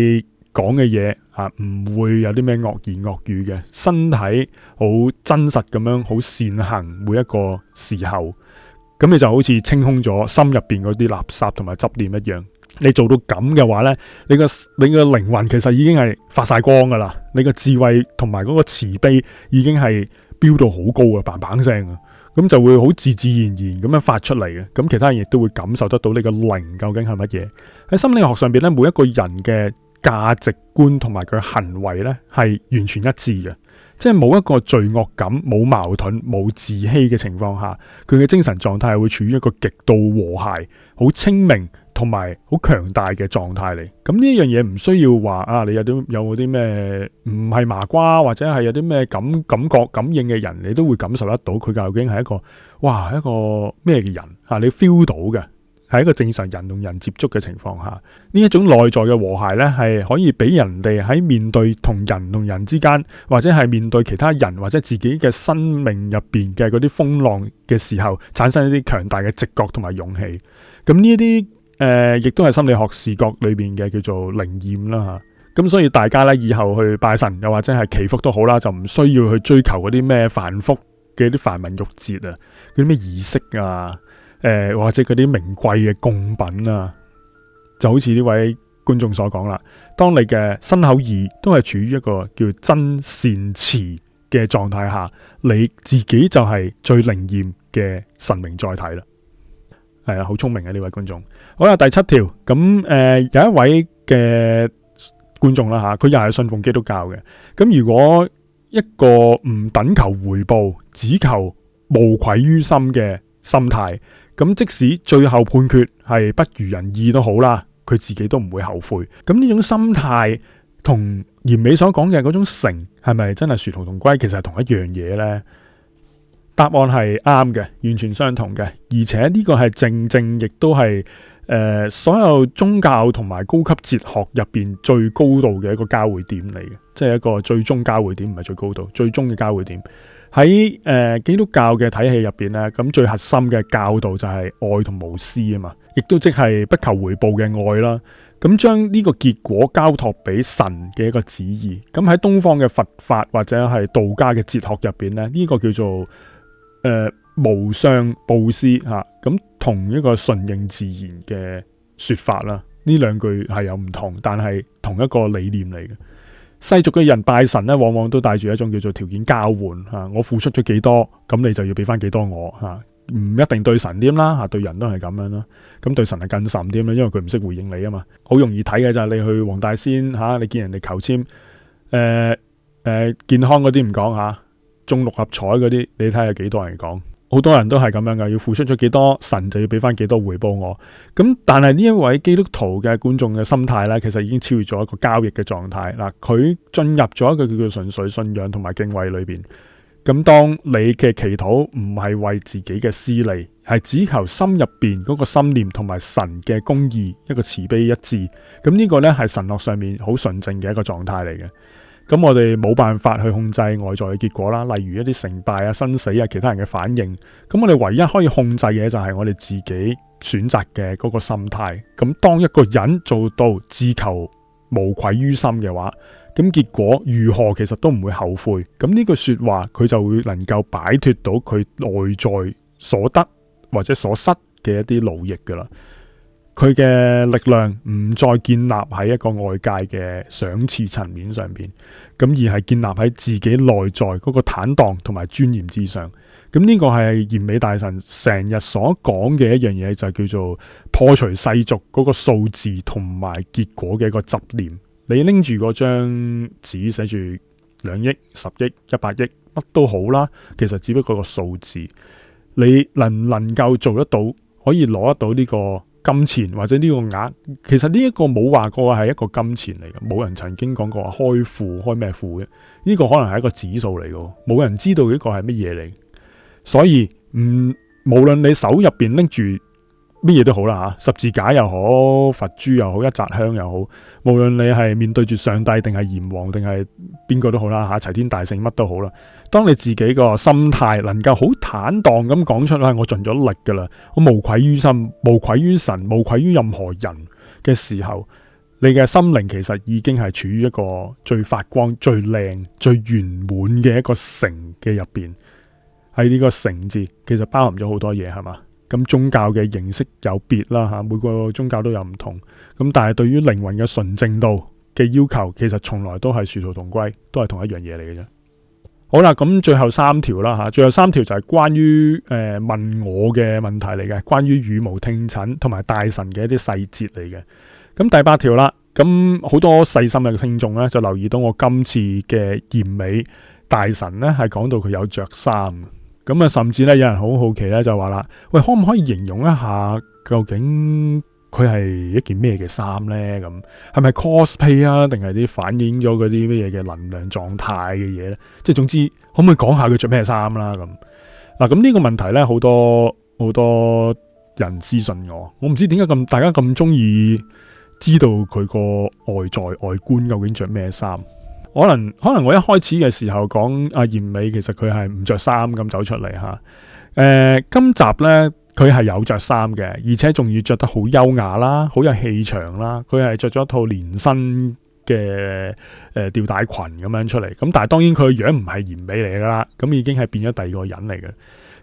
講嘅嘢唔會有啲咩惡言惡語嘅，身體好真實咁樣，好善行每一個時候，咁你就好似清空咗心入邊嗰啲垃圾同埋執念一樣。你做到咁嘅話呢，你個靈魂其實已經係發晒光噶啦，你個智慧同埋嗰個慈悲已經係飆到好高啊，嘭嘭聲咁就會好自自然然咁樣發出嚟嘅。咁其他人亦都會感受得到你個靈究竟係乜嘢。喺心理學上邊咧，每一個人嘅價值觀同埋佢行為咧係完全一致嘅，即係冇一個罪惡感、冇矛盾、冇自欺嘅情況下，佢嘅精神狀態係會處於一個極度和諧、好清明同埋好強大嘅狀態嚟。咁呢樣嘢唔需要話你有冇啲咩唔係麻瓜，或者係有啲咩感覺感應嘅人，你都會感受得到佢究竟係一個咩嘅人你 feel 到嘅，係一個正常人同人接觸嘅情況下，呢一種內在嘅和諧呢，係可以俾人哋喺面對同人之間，或者係面對其他人或者自己嘅生命入邊嘅嗰啲風浪嘅時候，產生一啲強大嘅直覺同埋勇氣。咁呢一啲亦都係心理學視覺裏邊嘅叫做靈驗啦吓。咁所以大家呢，以後去拜神又或者係祈福都好啦，就唔需要去追求嗰啲咩繁複嘅啲繁文縟節嗰啲咩儀式或者嗰啲名貴嘅供品就好似呢位觀眾所講啦。當你嘅身口意都係處於一個叫真善慈嘅狀態下，你自己就係最靈驗嘅神明載體啦。係啊，好聰明嘅呢位觀眾。好啦，第7條咁有一位嘅觀眾啦吓，佢又係信奉基督教嘅。咁如果一個唔等求回報，只求無愧於心嘅心態，咁即使最後判決係不如人意都好啦，佢自己都唔會後悔。咁呢種心態同嚴美所講嘅嗰種誠，係咪真係殊途同歸？其實係同一樣嘢呢？答案係啱嘅，完全相同嘅。而且呢個係正亦都係所有宗教同埋高級哲學入邊最高度嘅一個交匯點嚟嘅，即係一個最終交匯點，唔係最高度，最終嘅交匯點。喺基督教嘅體系入邊咧，咁最核心嘅教導就係愛同無私啊嘛，亦都即係不求回報嘅愛啦。咁將呢個結果交託俾神嘅一個旨意。咁喺東方嘅佛法或者係道家嘅哲學入邊咧，呢個叫做無相布施吓，咁同一個順應自然嘅說法啦。呢兩句係有唔同，但係同一個理念嚟嘅。世俗嘅人拜神咧，往往都帶住一種叫做條件交換吓，我付出咗幾多，咁你就要俾翻幾多我吓，唔一定對神添啦吓，對人都係咁樣啦。咁對神係更甚添啦，因為佢唔識回應你啊嘛。好容易睇嘅就係你去黃大仙吓，你見人哋求簽，健康嗰啲唔講吓，中六合彩嗰啲，你睇下幾多人講。好多人都係咁樣噶，要付出咗幾多，神就要俾翻幾多回報我。咁但係呢一位基督徒嘅觀眾嘅心態咧，其實已經超越咗一個交易嘅狀態嗱。佢進入咗一個叫做純粹信仰同埋敬畏裏邊。咁當你嘅祈禱唔係為自己嘅私利，係只求心入邊嗰個心念同埋神嘅公義一個慈悲一致。咁呢個咧係神學上面好純正嘅一個狀態嚟嘅。咁我哋冇辦法去控制外在嘅結果啦，例如一啲成敗啊、生死啊、其他人嘅反應。咁我哋唯一可以控制嘅就係我哋自己選擇嘅嗰個心態。咁當一個人做到自求無愧於心嘅話，咁結果如何其實都唔會後悔。咁呢句說話佢就會能夠擺脫到佢內在所得或者所失嘅一啲勞役噶啦。佢嘅力量唔再建立喺一個外界嘅賞賜層面上邊，咁而係建立喺自己內在嗰個坦蕩同埋尊嚴之上。咁呢個係賢美大神成日所講嘅一樣嘢，就叫做破除世俗嗰個數字同埋結果嘅一個執念。你拎住嗰張紙寫住2億、10億、100億，乜都好啦，其實只不過個數字。你能唔能夠做得到，可以攞得到呢個金錢或者呢個額，其實呢一個冇話過係一個金錢嚟嘅，冇人曾經講過話開庫開咩庫嘅，呢個可能係一個指數嚟嘅，冇人知道呢個係乜嘢嚟。所以無論你手入邊拎住乜嘢都好啦吓，十字架又好，佛珠又好，一扎香又好，無論你係面對住上帝定係閻王定係邊個都好啦吓，齊天大聖乜都好啦。當你自己個心態能夠好坦蕩咁講出嚟，我盡咗力噶啦，我無愧於心，無愧於神，無愧於任何人嘅時候，你嘅心靈其實已經係處於一個最發光、最靚、最圓滿嘅一個城嘅入邊。喺呢個城字，其實包含咗好多嘢，係嘛？咁宗教嘅形式有別啦吓，每個宗教都有唔同。咁但係對於靈魂嘅純正度嘅要求，其實從來都係殊途同歸，都係同一樣嘢嚟嘅啫。好啦，咁最後3條啦吓，最後3條就係關於問我嘅問題嚟嘅，關於羽毛聽診同埋大神嘅一啲細節嚟嘅。咁第8條啦，咁好多細心嘅聽眾咧就留意到我今次嘅賢美大神咧係講到佢有着衫。咁啊，甚至咧有人好好奇咧，就話啦，喂，可唔可以形容一下究竟佢係一件咩嘅衫咧？咁係咪 cosplay 啊，定係啲反映咗嗰啲咩嘢嘅能量狀態嘅嘢咧？即係總之，可唔可以講下佢着咩衫啦？咁嗱，咁呢個問題咧，好多人私信我唔知點解大家咁中意知道佢個外在外觀究竟着咩衫。可能我一開始嘅時候講阿賢美，其實佢係唔着衫咁走出嚟吓。今集咧佢係有着衫嘅，而且仲要着得好優雅啦，好有氣場啦。佢係着咗一套連身嘅吊帶裙咁樣出嚟。咁但係當然佢個樣唔係賢美嚟噶啦，咁已經係變咗第二個人嚟嘅。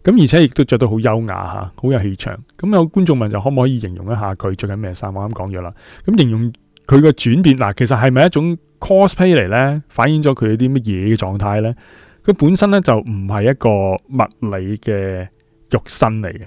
咁而且亦都着得好優雅吓，好有氣場。咁有觀眾問就可唔可以形容一下佢着緊咩衫？我啱講咗啦。咁形容佢個轉變嗱，其實係咪一種cosplay 嚟咧，反映咗佢啲乜嘢嘅狀態咧？佢本身咧就唔係一個物理嘅肉身嚟嘅，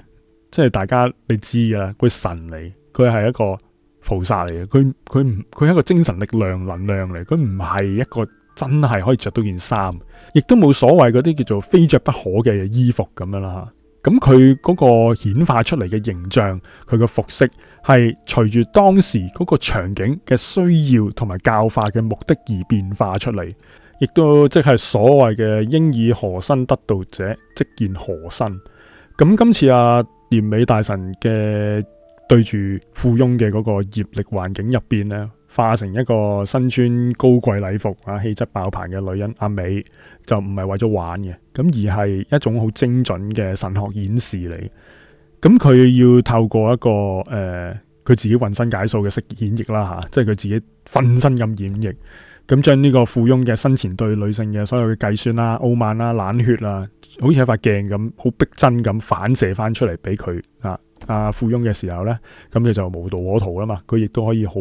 即係大家你知噶啦，佢神嚟，佢係一個菩薩嚟嘅，佢係一個精神力量能量嚟，佢唔係一個真係可以着到件衫，亦都冇所謂嗰啲叫做非着不可嘅衣服咁樣啦。咁佢嗰個顯化出嚟嘅形象，佢嘅服飾係隨住當時嗰個場景嘅需要同埋教化嘅目的而變化出嚟，亦都即係所謂嘅應以何身得道者，即見何身。咁今次阿賢美大神嘅對住富翁嘅嗰個業力環境入邊咧，化成一個身穿高貴禮服啊、氣質爆棚嘅女人阿美，就唔係為咗玩嘅，咁而係一種好精準嘅神學演示嚟。咁佢要透過一個佢自己渾身解數嘅式演繹啦嚇，即係佢自己分身咁演繹，咁將呢個富翁嘅生前對女性嘅所有嘅計算啦、傲慢啦、冷血啦，好似一塊鏡咁，好逼真咁反射翻出嚟俾佢啊富翁嘅時候咧，咁佢就無道可逃啦嘛，佢亦都可以好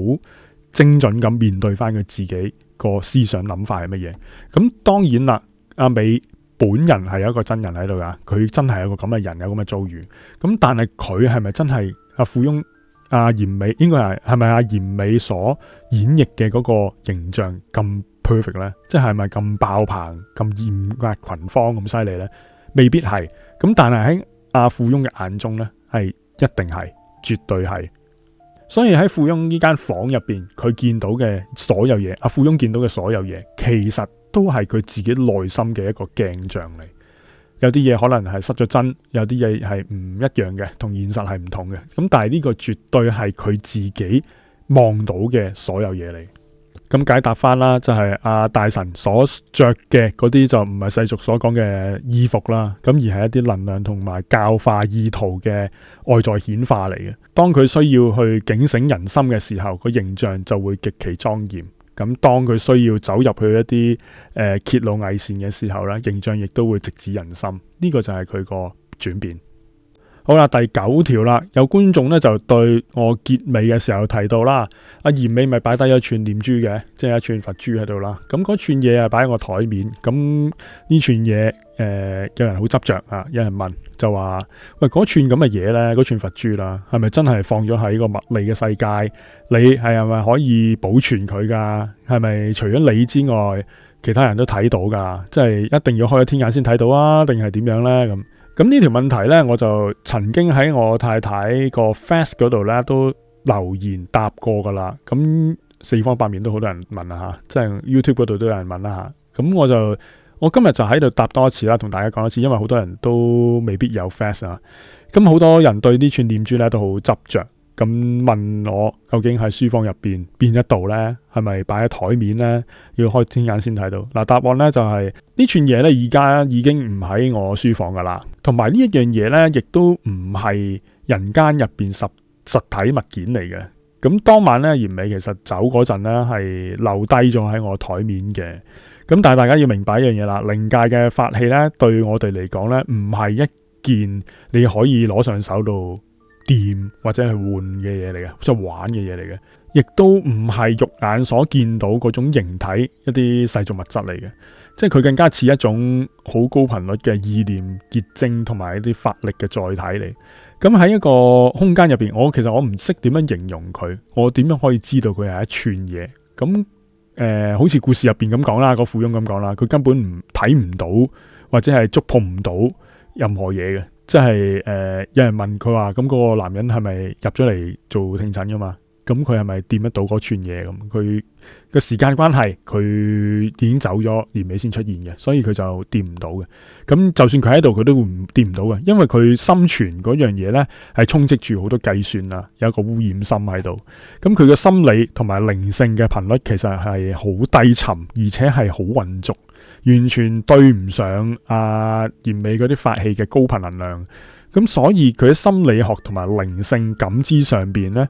精準咁面對翻佢自己個思想諗法係乜嘢。咁當然啦，阿美本人係有一個真人喺度噶，佢真係有個咁嘅人，有咁嘅遭遇。咁但係佢係咪真係阿富翁？阿嚴美應該係咪阿嚴美所演繹嘅嗰個形象咁 perfect 咧？即係咪咁爆棚、咁豔壓群芳咁犀利咧？未必係。咁但係喺阿富翁嘅眼中咧，係一定係，絕對係。所以喺富翁呢間房入邊，佢見到嘅所有嘢，阿富翁見到嘅所有嘢，其實都係佢自己內心嘅一個鏡像嚟。有啲嘢可能係失咗真，有啲嘢係唔一樣嘅，同現實係唔同嘅。咁但係呢個絕對係佢自己望到嘅所有嘢嚟。咁解答翻啦，就係阿大神所着嘅嗰啲就唔係世俗所講嘅衣服啦，咁而係一啲能量同埋教化意圖嘅外在顯化嚟嘅。當佢需要去警醒人心嘅時候，個形象就會極其莊嚴。咁當佢需要走入去一啲揭露偽善嘅時候咧，形象亦都會直指人心。呢個就係佢個轉變。好啦，第9條啦，有觀眾咧就對我結尾嘅時候提到啦，阿嚴美咪擺低一串念珠嘅，即係一串佛珠喺度啦。咁嗰串嘢啊擺喺我台面，咁呢串嘢有人好執着啊，有人問就話：喂，嗰串咁嘅嘢咧，嗰串佛珠啦，係咪真係放咗喺個物理嘅世界？你係咪可以保存佢噶？係咪除咗你之外，其他人都睇到噶？即係一定要開咗天眼先睇到啊？定係點樣咧？咁呢條問題咧，我就曾經喺我太太個 Fast 嗰度咧都留言答過噶啦。咁四方八面都好多人問啊吓，即係 YouTube 嗰度都有人問啦吓。咁我今日就喺度答多一次啦，同大家講一次，因為好多人都未必有 Fast 啊。咁好多人對呢串念珠咧都好執着。咁問我究竟喺書房入邊邊一度呢？係咪擺喺台面呢？要開天眼先睇到。嗱，答案呢就係呢串嘢呢，而家已經唔喺我書房噶啦。同埋呢一樣嘢呢，亦都唔係人間入邊實體物件嚟嘅。咁當晚呢，嚴美其實走嗰陣呢，係留低咗喺我台面嘅。咁但係大家要明白一樣嘢啦，靈界嘅法器呢，對我哋嚟講呢，唔係一件你可以攞上手度掂或者係換嘅嘢嚟嘅，即係玩嘅嘢嚟嘅，亦都唔係肉眼所見到嗰種形體一啲世俗物質嚟嘅，即係佢更加似一種好高頻率嘅意念結晶同埋一啲法力嘅載體嚟。咁喺一個空間入邊，其實我唔識點樣形容佢，我點樣可以知道佢係一串嘢？咁好似故事入邊咁講啦，個富翁咁講啦，佢根本睇唔到或者係觸碰唔到任何嘢嘅。即係有人問佢話，咁嗰個男人係咪入咗嚟做聽診噶嘛？咁佢係咪掂得到嗰串嘢咁？佢個時間關係，佢已經走咗，年尾先出現嘅，所以佢就掂唔到嘅。咁就算佢喺度，佢都會掂唔到嘅，因為佢心存嗰樣嘢咧，係充斥住好多計算啊，有一個污染心喺度。咁佢嘅心理同埋靈性嘅頻率其實係好低沉，而且係好渾濁。完全對唔上嚴美嗰啲法器嘅高頻能量，咁所以佢喺心理學同埋靈性感知上邊呢，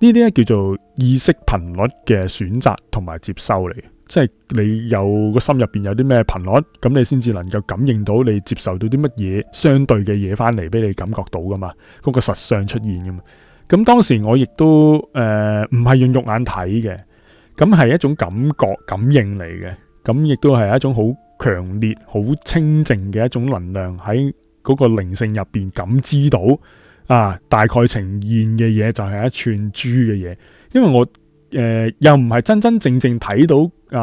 呢啲咧叫做意識頻率嘅選擇同埋接收嚟，即係你有個心入邊有啲咩頻率，咁你先至能夠感應到你接受到啲乜嘢相對嘅嘢翻嚟俾你感覺到噶嘛，嗰個實相出現噶嘛。咁當時我亦都唔係用肉眼睇嘅，咁係一種感覺感應嚟嘅。咁亦都係一種好強烈、好清靜嘅一種能量喺嗰個靈性入邊感知到大概呈現嘅嘢就係一串珠嘅嘢，因為我又唔係真真正正睇到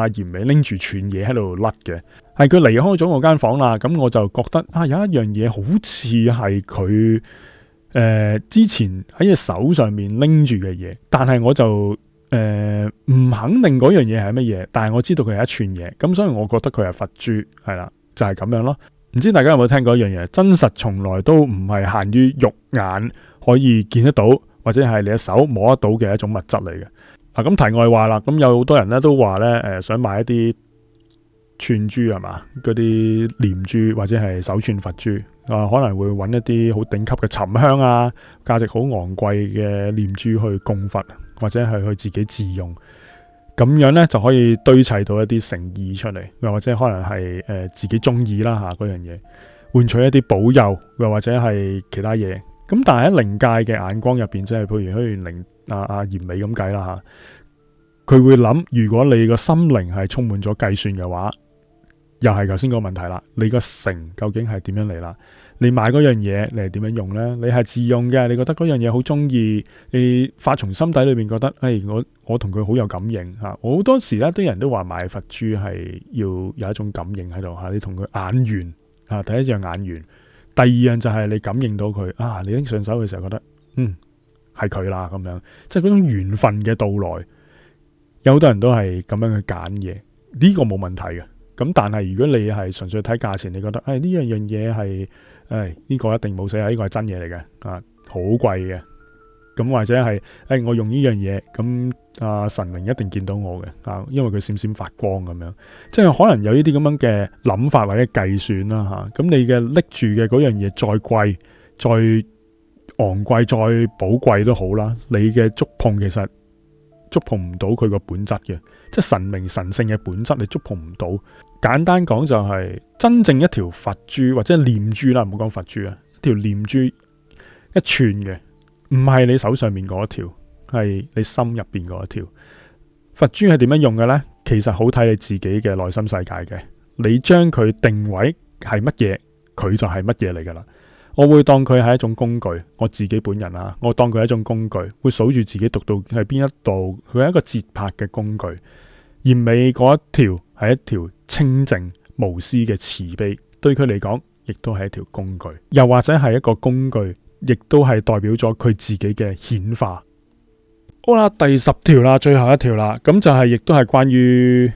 嚴美拎住串嘢喺度甩嘅，係佢離開咗我間房啦，咁我就覺得有一樣嘢好似係佢之前喺隻手上面拎住嘅嘢，但係我就唔肯定嗰樣嘢係乜嘢，但係我知道佢係一串嘢，咁所以我覺得佢係佛珠，係啦，就係咁樣咯。唔知大家有冇聽過一樣嘢？真實從來都唔係限於肉眼可以見得到或者係你嘅手摸得到嘅一種物質嚟嘅。咁題外話啦，咁有好多人咧都話咧，想買一啲串珠係嘛，嗰啲念珠或者係手串佛珠，可能會揾一啲好頂級嘅沉香啊，價值好昂貴嘅念珠去供佛，或者係去自己自用，咁樣咧就可以堆砌到一啲誠意出嚟，又或者可能係自己中意啦嗰樣嘢，換取一啲保佑，又或者係其他嘢。咁但係喺靈界嘅眼光入邊，即係譬如好似嚴美咁計啦佢會諗，如果你個心靈係充滿咗計算嘅話，又係頭先個問題啦，你個誠究竟係點樣嚟啦？你買嗰樣嘢，你係點樣用呢？你係自用嘅，你覺得嗰樣嘢好中意，你發從心底裏面覺得，我同佢好有感應吓。我好多時咧，啲人都話買佛珠係要有一種感應喺度吓，你同佢眼緣啊，第一樣眼緣，第二樣就係你感應到佢啊，你拎上手嘅時候覺得，係佢啦咁樣，即係嗰種緣分嘅到來。有好多人都係咁樣去揀嘢，呢個冇問題嘅。咁但係如果你係純粹睇價錢，你覺得呢樣嘢係呢個一定冇死啊，呢個係真嘢嚟嘅啊，好貴嘅。咁或者係我用呢樣嘢，咁神明一定見到我嘅啊，因為佢閃閃發光咁樣，即係可能有呢啲咁樣嘅諗法或者計算啦吓。咁你嘅拎住嘅嗰樣嘢再貴、再昂貴、再寶貴都好啦，你嘅觸碰其實觸碰唔到佢個本質嘅，即係神明神聖嘅本質，你觸碰唔到。簡單講就係真正一條佛珠或者念珠啦，唔好講佛珠啊，一條念珠一串嘅，唔係你手上面嗰一條，係你心入邊嗰一條。佛珠係點樣用嘅呢？其實好睇你自己嘅內心世界嘅，你將佢定位係乜嘢，佢就係乜嘢嚟噶啦。我會當佢係一種工具，我自己本人啊，我當佢係一種工具，會數住自己讀到係邊一度，佢係一個節拍嘅工具。而尾嗰一條係一條清淨無私嘅慈悲，對佢嚟講，亦都係一條工具，又或者係一個工具，亦都係代表咗佢自己嘅顯化。好啦，第10條啦，最後一條啦，咁就係亦都係關於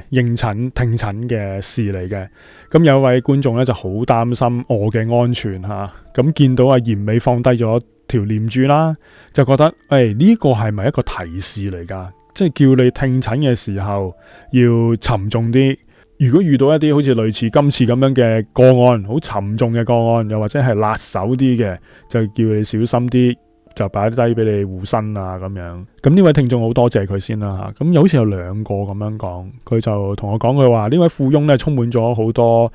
應診聽診嘅事嚟嘅。咁有位觀眾咧就好擔心我嘅安全吓，咁見到嚴美放低咗條念珠啦，就覺得呢個係咪一個提示嚟噶？即係叫你聽診嘅時候要沉重啲。如果遇到一啲好似類似今次咁樣嘅個案，好沉重嘅個案，又或者係辣手啲嘅，就叫你小心啲。就擺低俾你護身啊咁樣，咁呢位聽眾好多謝佢先啦吓，咁又好似有2個咁樣講，佢就同我講佢話呢位富翁咧充滿咗好多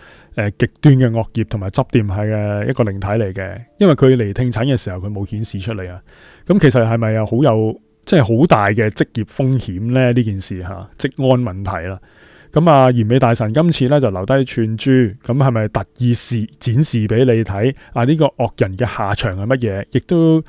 極端嘅惡業同埋執念係嘅一個靈體嚟嘅，因為佢嚟聽診嘅時候佢冇顯示出嚟啊，咁其實係咪又好有即係好大嘅職業風險咧？呢件事吓職安問題啦，咁嚴美大神今次咧就留低串珠，咁係咪特意展示俾你睇呢個惡人嘅下場係乜嘢？亦都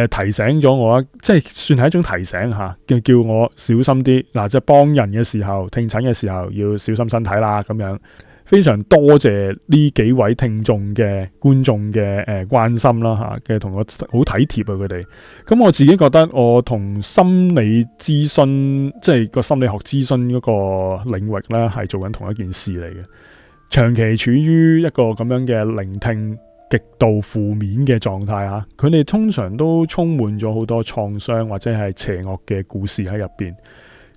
提醒咗我，即係算係一種提醒吓，叫我小心啲嗱，即係幫人嘅時候、聽診嘅時候要小心身體啦。咁樣非常多謝呢幾位聽眾嘅觀眾嘅關心啦吓，嘅同我好體貼啊佢哋。咁我自己覺得我同心理諮詢，即係個心理學諮詢嗰個領域咧，係做緊同一件事嚟嘅。長期處於一個咁樣嘅聆聽極度負面嘅狀態吓，佢哋通常都充滿咗好多創傷或者係邪惡嘅故事喺入邊。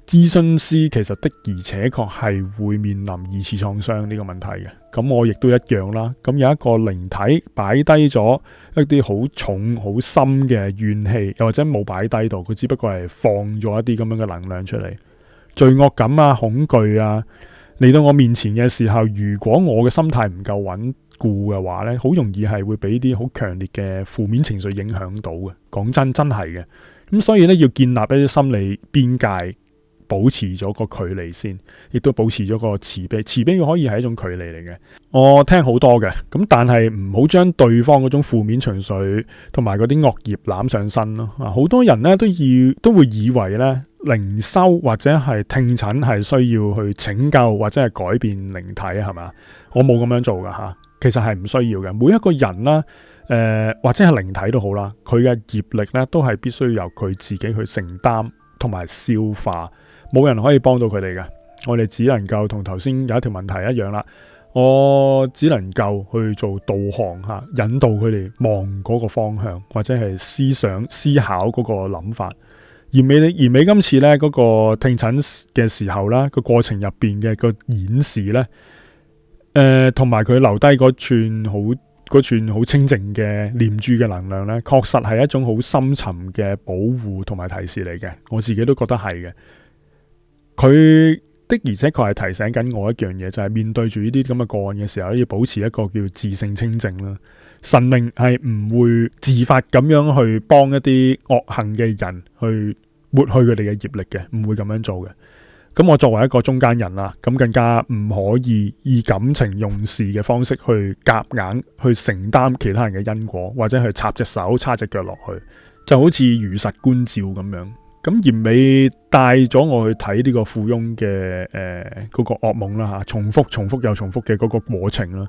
諮詢師其實的而且確係會面臨2次創傷呢個問題嘅，咁我亦都一樣啦。咁有一個靈體擺低咗一啲好重好深嘅怨氣，又或者冇擺低到，佢只不過係放咗一啲咁樣嘅能量出嚟，罪惡感啊、恐懼啊，嚟到我面前嘅時候，如果我嘅心態唔夠穩固嘅話呢，好容易係會俾啲好強烈嘅負面情緒影響到嘅。講真係嘅。咁所以呢，要建立一啲心理邊界，保持咗個距離先，亦都保持咗個慈悲。慈悲可以係一種距離嚟嘅。我聽好多嘅，咁但係唔好將對方嗰種負面情緒同埋嗰啲惡業攬上身咯。好多人呢都會以為呢，靈修或者係聽診係需要去拯救或者係改變靈體，係嘛？我冇咁樣做噶吓。其實係唔需要嘅，每一個人啦，或者係靈體都好啦，佢嘅業力咧都係必須由佢自己去承擔同埋消化，冇人可以幫到佢哋嘅。我哋只能夠同頭先有一條問題一樣啦，我只能夠去做導航吓，引導佢哋望嗰個方向，或者係思考嗰個諗法。而美今次咧嗰個聽診嘅時候啦，個過程入邊嘅個演示咧，同埋佢留低嗰串好清靜嘅念珠嘅能量咧，確實係一種好深沉嘅保護同埋提示嚟嘅。我自己都覺得係嘅。佢的而且確係提醒緊我一樣嘢，就係面對住呢啲咁嘅個案嘅時候，要保持一個叫自性清淨啦。神明係唔會自發咁樣去幫一啲惡行嘅人去抹去佢哋嘅業力嘅，唔會咁樣做嘅。咁我作為一個中間人啦，咁更加唔可以以感情用事嘅方式去夾硬去承擔其他人嘅因果，或者去插隻手插隻腳落去，就好似如實觀照咁樣。咁嚴美帶咗我去睇呢個富翁嘅嗰個噩夢啦吓，重複又重複嘅嗰個過程啦，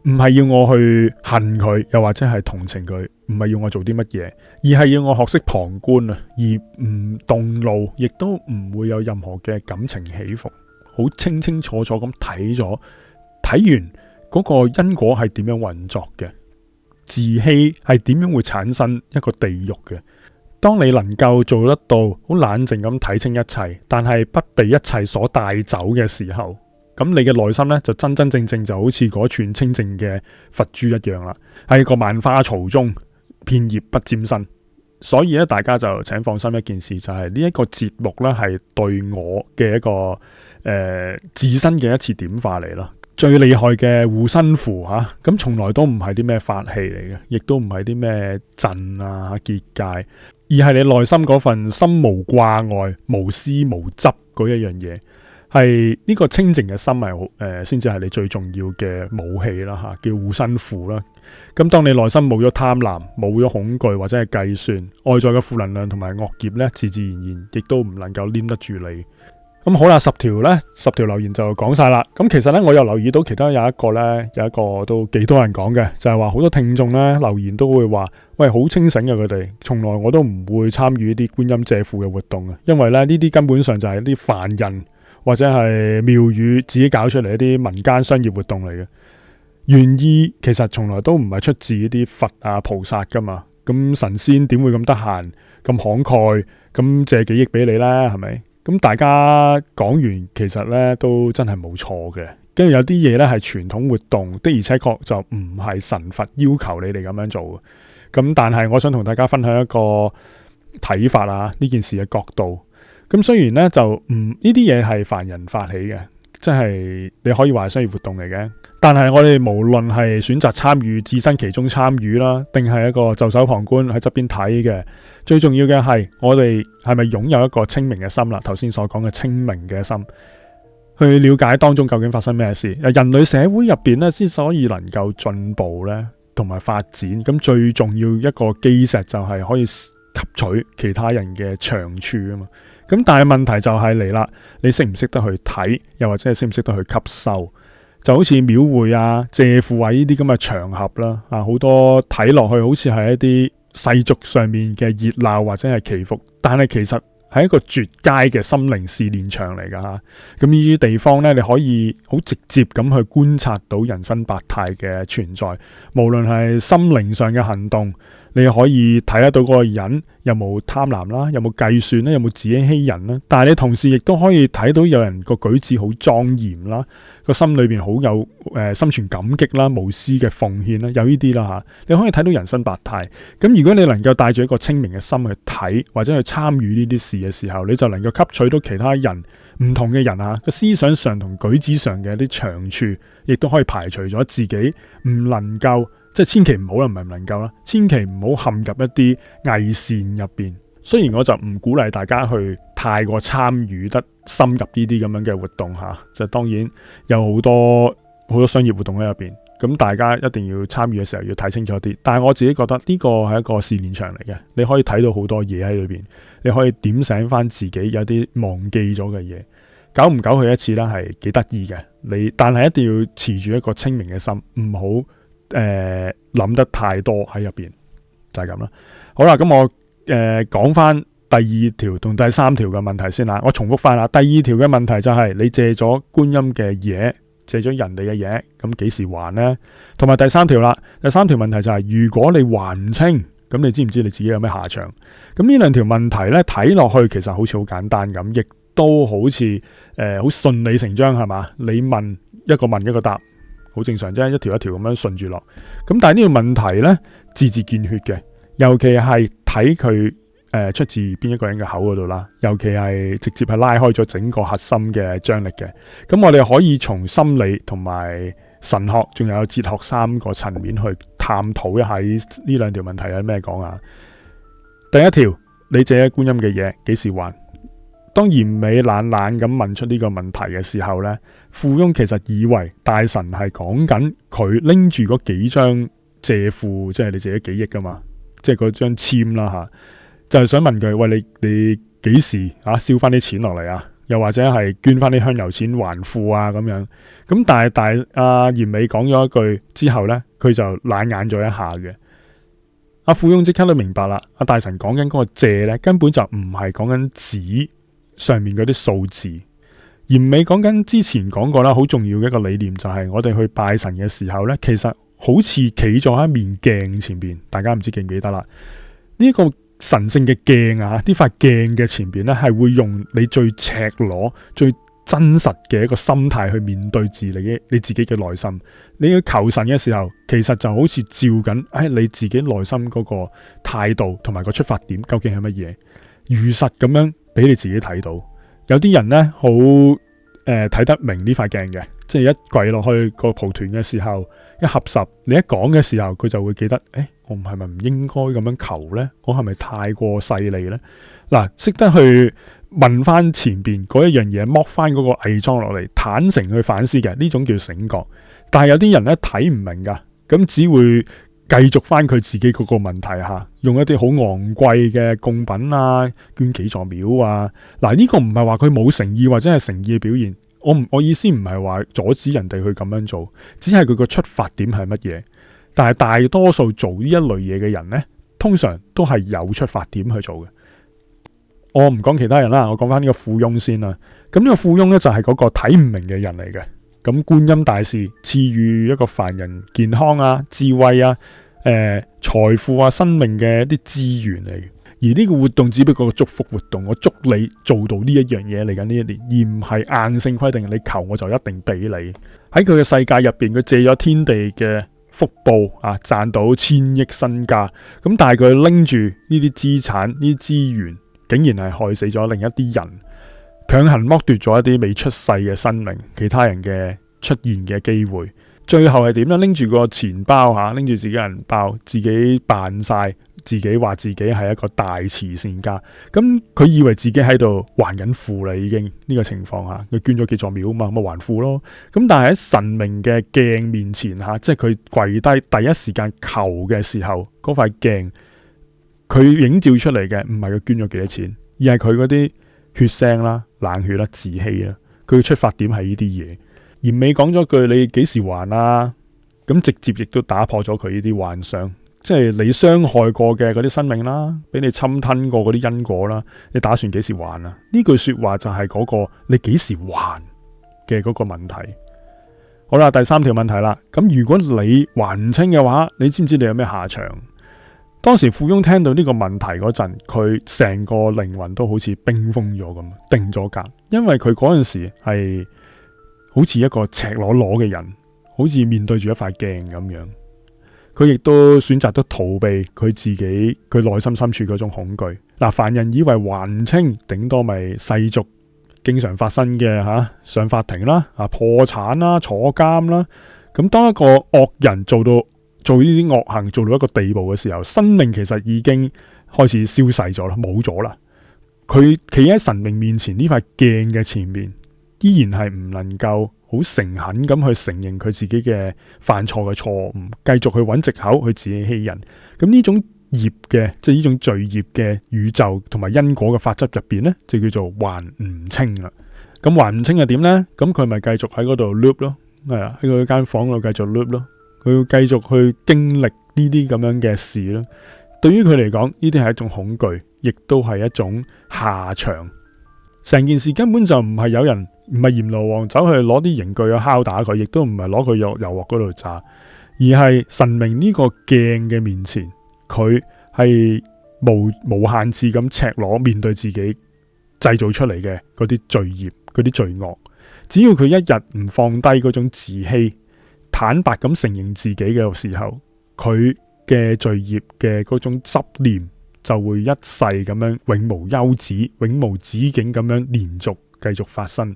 唔係要我去恨佢，又或者係同情佢，唔係要我做啲乜嘢，而係要我學識旁觀啊，而唔動怒，亦都唔會有任何嘅感情起伏，好清清楚楚咁睇完嗰個因果係點樣運作嘅，自欺係點樣會產生一個地獄嘅。當你能夠做得到好冷靜咁睇清一切，但係不被一切所帶走嘅時候，咁你嘅內心呢，就真真正正就好似嗰串清淨嘅佛珠一樣啦，喺個萬花槽中片葉不沾身。所以咧，大家就請放心一件事，就係呢一個節目呢，係對我嘅一個自身嘅一次點化嚟啦。最厲害嘅護身符吓，咁從來都唔係啲咩法器嚟嘅，亦都唔係啲咩陣啊結界，而係你內心嗰份心無掛礙、無私無執嗰一樣嘢，係呢個清淨嘅心係好先至係你最重要嘅武器啦吓，叫護身符啦。咁當你內心冇咗貪婪、冇咗恐懼或者係計算，外在嘅負能量同埋惡業呢，自自然然亦都唔能夠黏得住你。咁好啦，10條留言就講晒啦。咁其實咧，我又留意到其他有一個都幾多人講嘅，就係話好多聽眾咧留言都會話，喂，好清醒嘅佢哋，從來我都唔會參與啲觀音借庫嘅活動啊，因為咧呢啲根本上就係啲凡人或者係廟宇自己搞出嚟一啲民間商業活動嚟嘅，原意其實從來都唔係出自呢啲佛啊菩薩噶嘛。咁神仙點會咁得閒咁慷慨咁借幾億俾你咧？係咪？咁大家講完，其實咧都真係冇錯嘅。跟住有啲嘢咧係傳統活動，的而且確就唔係神佛要求你哋咁樣做嘅。咁但係我想同大家分享一個睇法啊，呢件事嘅角度。咁雖然咧就呢啲嘢係凡人發起嘅，即係你可以話係商業活動嚟嘅。但係我哋無論係選擇參與、置身其中參與啦，定係一個袖手旁觀喺側邊睇嘅，最重要嘅係我哋係咪擁有一個清明嘅心啦？頭先所講嘅清明嘅心，去了解當中究竟發生咩事。人類社會入邊咧，之所以能夠進步咧，同埋發展，咁最重要一個基石就係可以吸取其他人嘅長處啊嘛。咁但係問題就係嚟啦，你識唔識得去睇，又或者係識唔識得去吸收？就好似廟會啊、借庫啊呢啲咁嘅場合啦，好多睇落去好似係一啲世俗上面嘅熱鬧或者係祈福，但係其實係一個絕佳嘅心靈試煉場嚟噶吓。咁呢啲地方咧，你可以好直接咁去觀察到人生百態嘅存在，無論係心靈上嘅行動。你可以睇得到嗰個人有冇貪婪啦，有冇計算啦，有冇自欺欺人啦。但係你同時亦都可以睇到有人個舉止好莊嚴啦，個心裏邊好有心存感激啦，無私嘅奉獻啦，有呢啲啦吓。你可以睇到人生百態。咁如果你能夠帶住一個清明嘅心去睇或者去參與呢啲事嘅時候，你就能夠吸取到其他人唔同嘅人啊個思想上同舉止上嘅一啲長處，亦都可以排除咗自己唔能夠。即係千祈唔好啦，唔係唔能夠啦，千祈唔好陷入一啲偽善入邊。雖然我就唔鼓勵大家去太過參與得深入呢啲咁樣嘅活動吓，就當然有好多商業活動喺入邊，咁大家一定要參與嘅時候要睇清楚啲。但係我自己覺得呢個係一個試煉場嚟嘅，你可以睇到好多嘢喺裏邊，你可以點醒翻自己有啲忘記咗嘅嘢，久唔久去一次啦，係幾得意嘅。但係一定要持住一個清明嘅心，唔好諗得太多喺入邊，就係咁啦。好啦，咁我講翻第2條同第3條嘅問題先啦。我重複翻啦，第2條嘅問題就係你借咗觀音嘅嘢，借咗人哋嘅嘢，咁幾時還呢？同埋第三條啦，第三條問題就係如果你還唔清，咁你知唔知你自己有咩下場？咁呢兩條問題咧睇落去其實好似好簡單咁，亦都好似好順理成章係嘛？你問一個答，好正常啫，一條一條咁樣順住落。咁但係呢個問題咧字字見血嘅，尤其係睇佢出自邊一個人嘅口嗰度啦，尤其係直接係拉開咗整個核心嘅張力嘅。咁我哋可以從心理同埋神學仲有哲學三個層面去探討一下呢兩條問題有咩講啊。第一條，你借咗觀音嘅嘢幾時還？當嚴美懶懶咁問出呢個問題嘅時候呢，富翁其實以為大神係講緊佢拎住嗰幾張借庫，即係你借咗幾億噶嘛，即係嗰張簽啦吓，就係想問佢，喂，你幾時燒翻啲錢落嚟啊？又或者係捐翻啲香油錢還庫啊咁樣。咁但係嚴美講咗一句之後呢，佢就冷眼咗一下嘅。富翁即刻都明白啦，大神講緊嗰個借呢，根本就唔係講緊紙上面嗰啲數字。嚴美講緊之前講過啦，好重要嘅一個理念就係我哋去拜神嘅時候呢，其實好似企咗喺一面鏡前邊，大家唔知記唔記得啦？呢個神聖嘅鏡啊，呢塊鏡嘅前邊呢，係會用你最赤裸、最真實嘅一個心態去面對你自己嘅內心。你要求神嘅時候，其實就好似照緊你自己內心嗰個態度同埋個出發點究竟係乜嘢，如實咁樣俾你自己睇到。有啲人呢，好睇得明呢塊鏡嘅，即係一跪落去個蒲團嘅時候，一合十，你一講嘅時候，佢就會記得，我係咪唔應該咁樣求呢？我係咪太過勢利呢？嗱，識得去問翻前邊嗰一樣嘢，剝翻嗰個偽裝落嚟，坦誠去反思嘅，呢種叫醒覺。但係有啲人咧睇唔明噶，咁只會繼續翻佢自己嗰個問題吓，用一啲好昂貴嘅貢品啊，捐幾座廟啊。嗱，呢個唔係話佢冇誠意或者係誠意嘅表現，我意思唔係話阻止人哋去咁樣做，只係佢個出發點係乜嘢。但係大多數做呢一類嘢嘅人呢，通常都係有出發點去做嘅。我唔講其他人啦，我講翻呢個富翁先啦。咁呢個富翁呢，就係嗰個睇唔明嘅人嚟嘅。咁觀音大士賜予一個凡人健康啊、智慧啊、財富啊、生命嘅一啲資源嚟嘅。而呢個活動只不過個祝福活動，我祝你做到呢一樣嘢嚟緊呢一年，而唔係硬性規定你求我就一定俾你。喺佢嘅世界入邊，佢借咗天地嘅福報啊，賺到1000億身家。咁但係佢拎住呢啲資產、呢啲資源，竟然係害死咗另一啲人，強行剝奪咗一啲未出世嘅生命，其他人嘅出現嘅機會。最後係點咧？拎住個錢包吓，拎住自己銀包，自己扮晒，自己話自己係一個大慈善家。咁佢以為自己喺度還緊庫啦，已經呢個情況下，佢捐咗幾座廟嘛，咪還庫咯。咁但係喺神明嘅鏡面前吓，即係佢跪低第一時間求嘅時候，嗰塊鏡佢影照出嚟嘅唔係佢捐咗幾多錢，而係佢嗰啲血腥啦、冷血啦、自欺啦。佢嘅出發點係呢啲嘢。嚴美講咗句你幾時還啊？咁直接亦都打破咗佢呢啲幻想，即係你傷害過嘅嗰啲生命啦，俾你侵吞過嗰啲因果啦，你打算幾時還啊？呢句說話就係嗰個你幾時還嘅嗰個問題。好啦，第三條問題啦。咁如果你還唔清嘅話，你知唔知你有咩下場？當時富翁聽到呢個問題嗰陣，佢成個靈魂都好似冰封咗咁，定咗格，因為佢嗰陣時係好似一個赤裸裸嘅人，好似面對住一塊鏡咁樣。佢亦都選擇得逃避佢自己佢內心深處嗰種恐懼。嗱，凡人以為還唔清，頂多咪世俗經常發生嘅上法庭啦，破產啦，坐監啦。咁當一個惡人做呢啲惡行做到一個地步嘅時候，生命其實已經開始消逝咗啦，冇咗啦。佢企喺神明面前呢塊鏡嘅前面，依然係唔能夠好誠懇咁去承認佢自己嘅犯錯嘅錯誤，繼續去揾藉口去自欺欺人。咁呢種業嘅，即係呢種罪業嘅宇宙同埋因果嘅法則入邊呢，就叫做還唔清啦。咁還唔清係點呢？咁佢咪繼續喺嗰度 loop 咯，係啊，喺佢間房度繼續 loop 咯。佢要繼續去經歷呢啲咁樣嘅事咯。對於佢嚟講，呢啲係一種恐懼，亦都係一種下場。成件事根本就唔係有人，唔係閻羅王走去攞啲刑具去敲打佢，亦都唔係攞佢入油鑊嗰度炸，而係神明呢個鏡嘅面前，佢係無限次咁赤裸面對自己製造出嚟嘅嗰啲罪孽、嗰啲罪惡。只要佢一日唔放低嗰種自欺，坦白咁承認自己嘅時候，佢嘅罪孽嘅嗰種執念就會一世咁樣永無休止、永無止境咁樣連續繼續發生。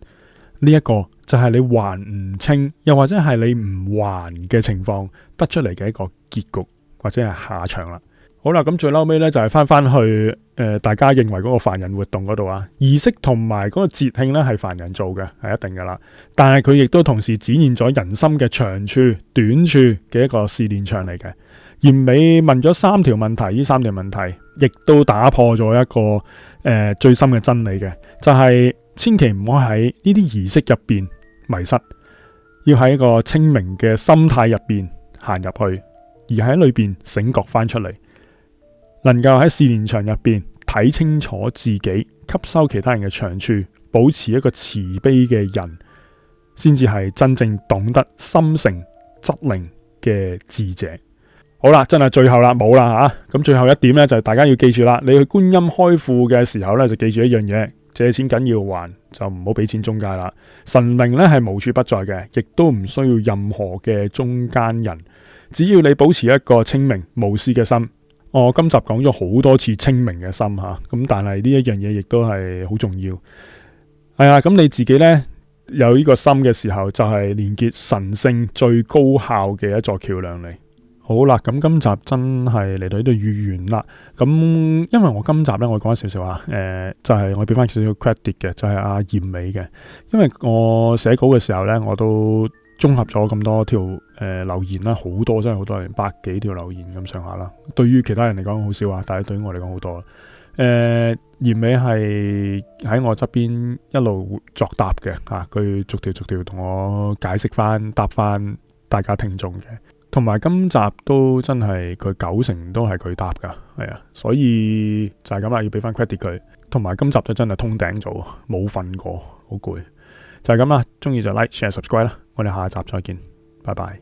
呢一個就係你還唔清，又或者係你唔還嘅情況得出嚟嘅一個結局或者係下場啦。好啦，咁最嬲尾咧就係翻去大家認為嗰個凡人活動嗰度啊，儀式同埋嗰個節慶咧係凡人做嘅，係一定噶啦。但係佢亦都同時展現咗人心嘅長處、短處嘅一個試煉場嚟嘅。嚴美問咗3條問題，呢3條問題亦都打破咗一個最深嘅真理嘅，就係千祈唔好喺呢啲儀式入邊迷失，要喺一個清明嘅心態入邊行入去，而喺裏邊醒覺翻出嚟。能夠喺試煉場入邊睇清楚自己，吸收其他人嘅長處，保持一個慈悲嘅人，先至係真正懂得心誠則靈嘅智者。好啦，真係最後啦，冇啦吓。咁最後一點呢，就係大家要記住啦，你去觀音開庫嘅時候呢，就記住一樣嘢，借錢緊要還，就唔好俾錢中介啦。神明呢係無處不在嘅，亦都唔需要任何嘅中間人，只要你保持一個清明無私嘅心。我今集講咗好多次清明嘅心吓，咁但係呢一樣嘢亦都係好重要。係啊，咁你自己呢，有呢個心嘅時候，就係連結神聖最高效嘅一座橋樑嚟。好啦，咁今集真係嚟到呢度完啦。咁因為我今集呢，我講少少啊，就係我俾翻少少 credit 嘅，就係阿嚴美嘅。因為我寫稿嘅時候呢，我都綜合咗咁多條留言啦，好多真係好多人，100幾條留言咁上下啦。對於其他人嚟講好少啊，但係對於我嚟講好多。嚴美係喺我側邊一路作答嘅吓，佢逐條同我解釋翻、答翻大家聽眾嘅。同埋今集都真係佢90%都係佢答噶，係啊，所以就係咁啦，要俾翻 credit 佢。同埋今集都真係通頂咗，冇瞓過，好攰。就係咁啦，中意就 like、share、subscribe 啦。我哋下集再見，拜拜。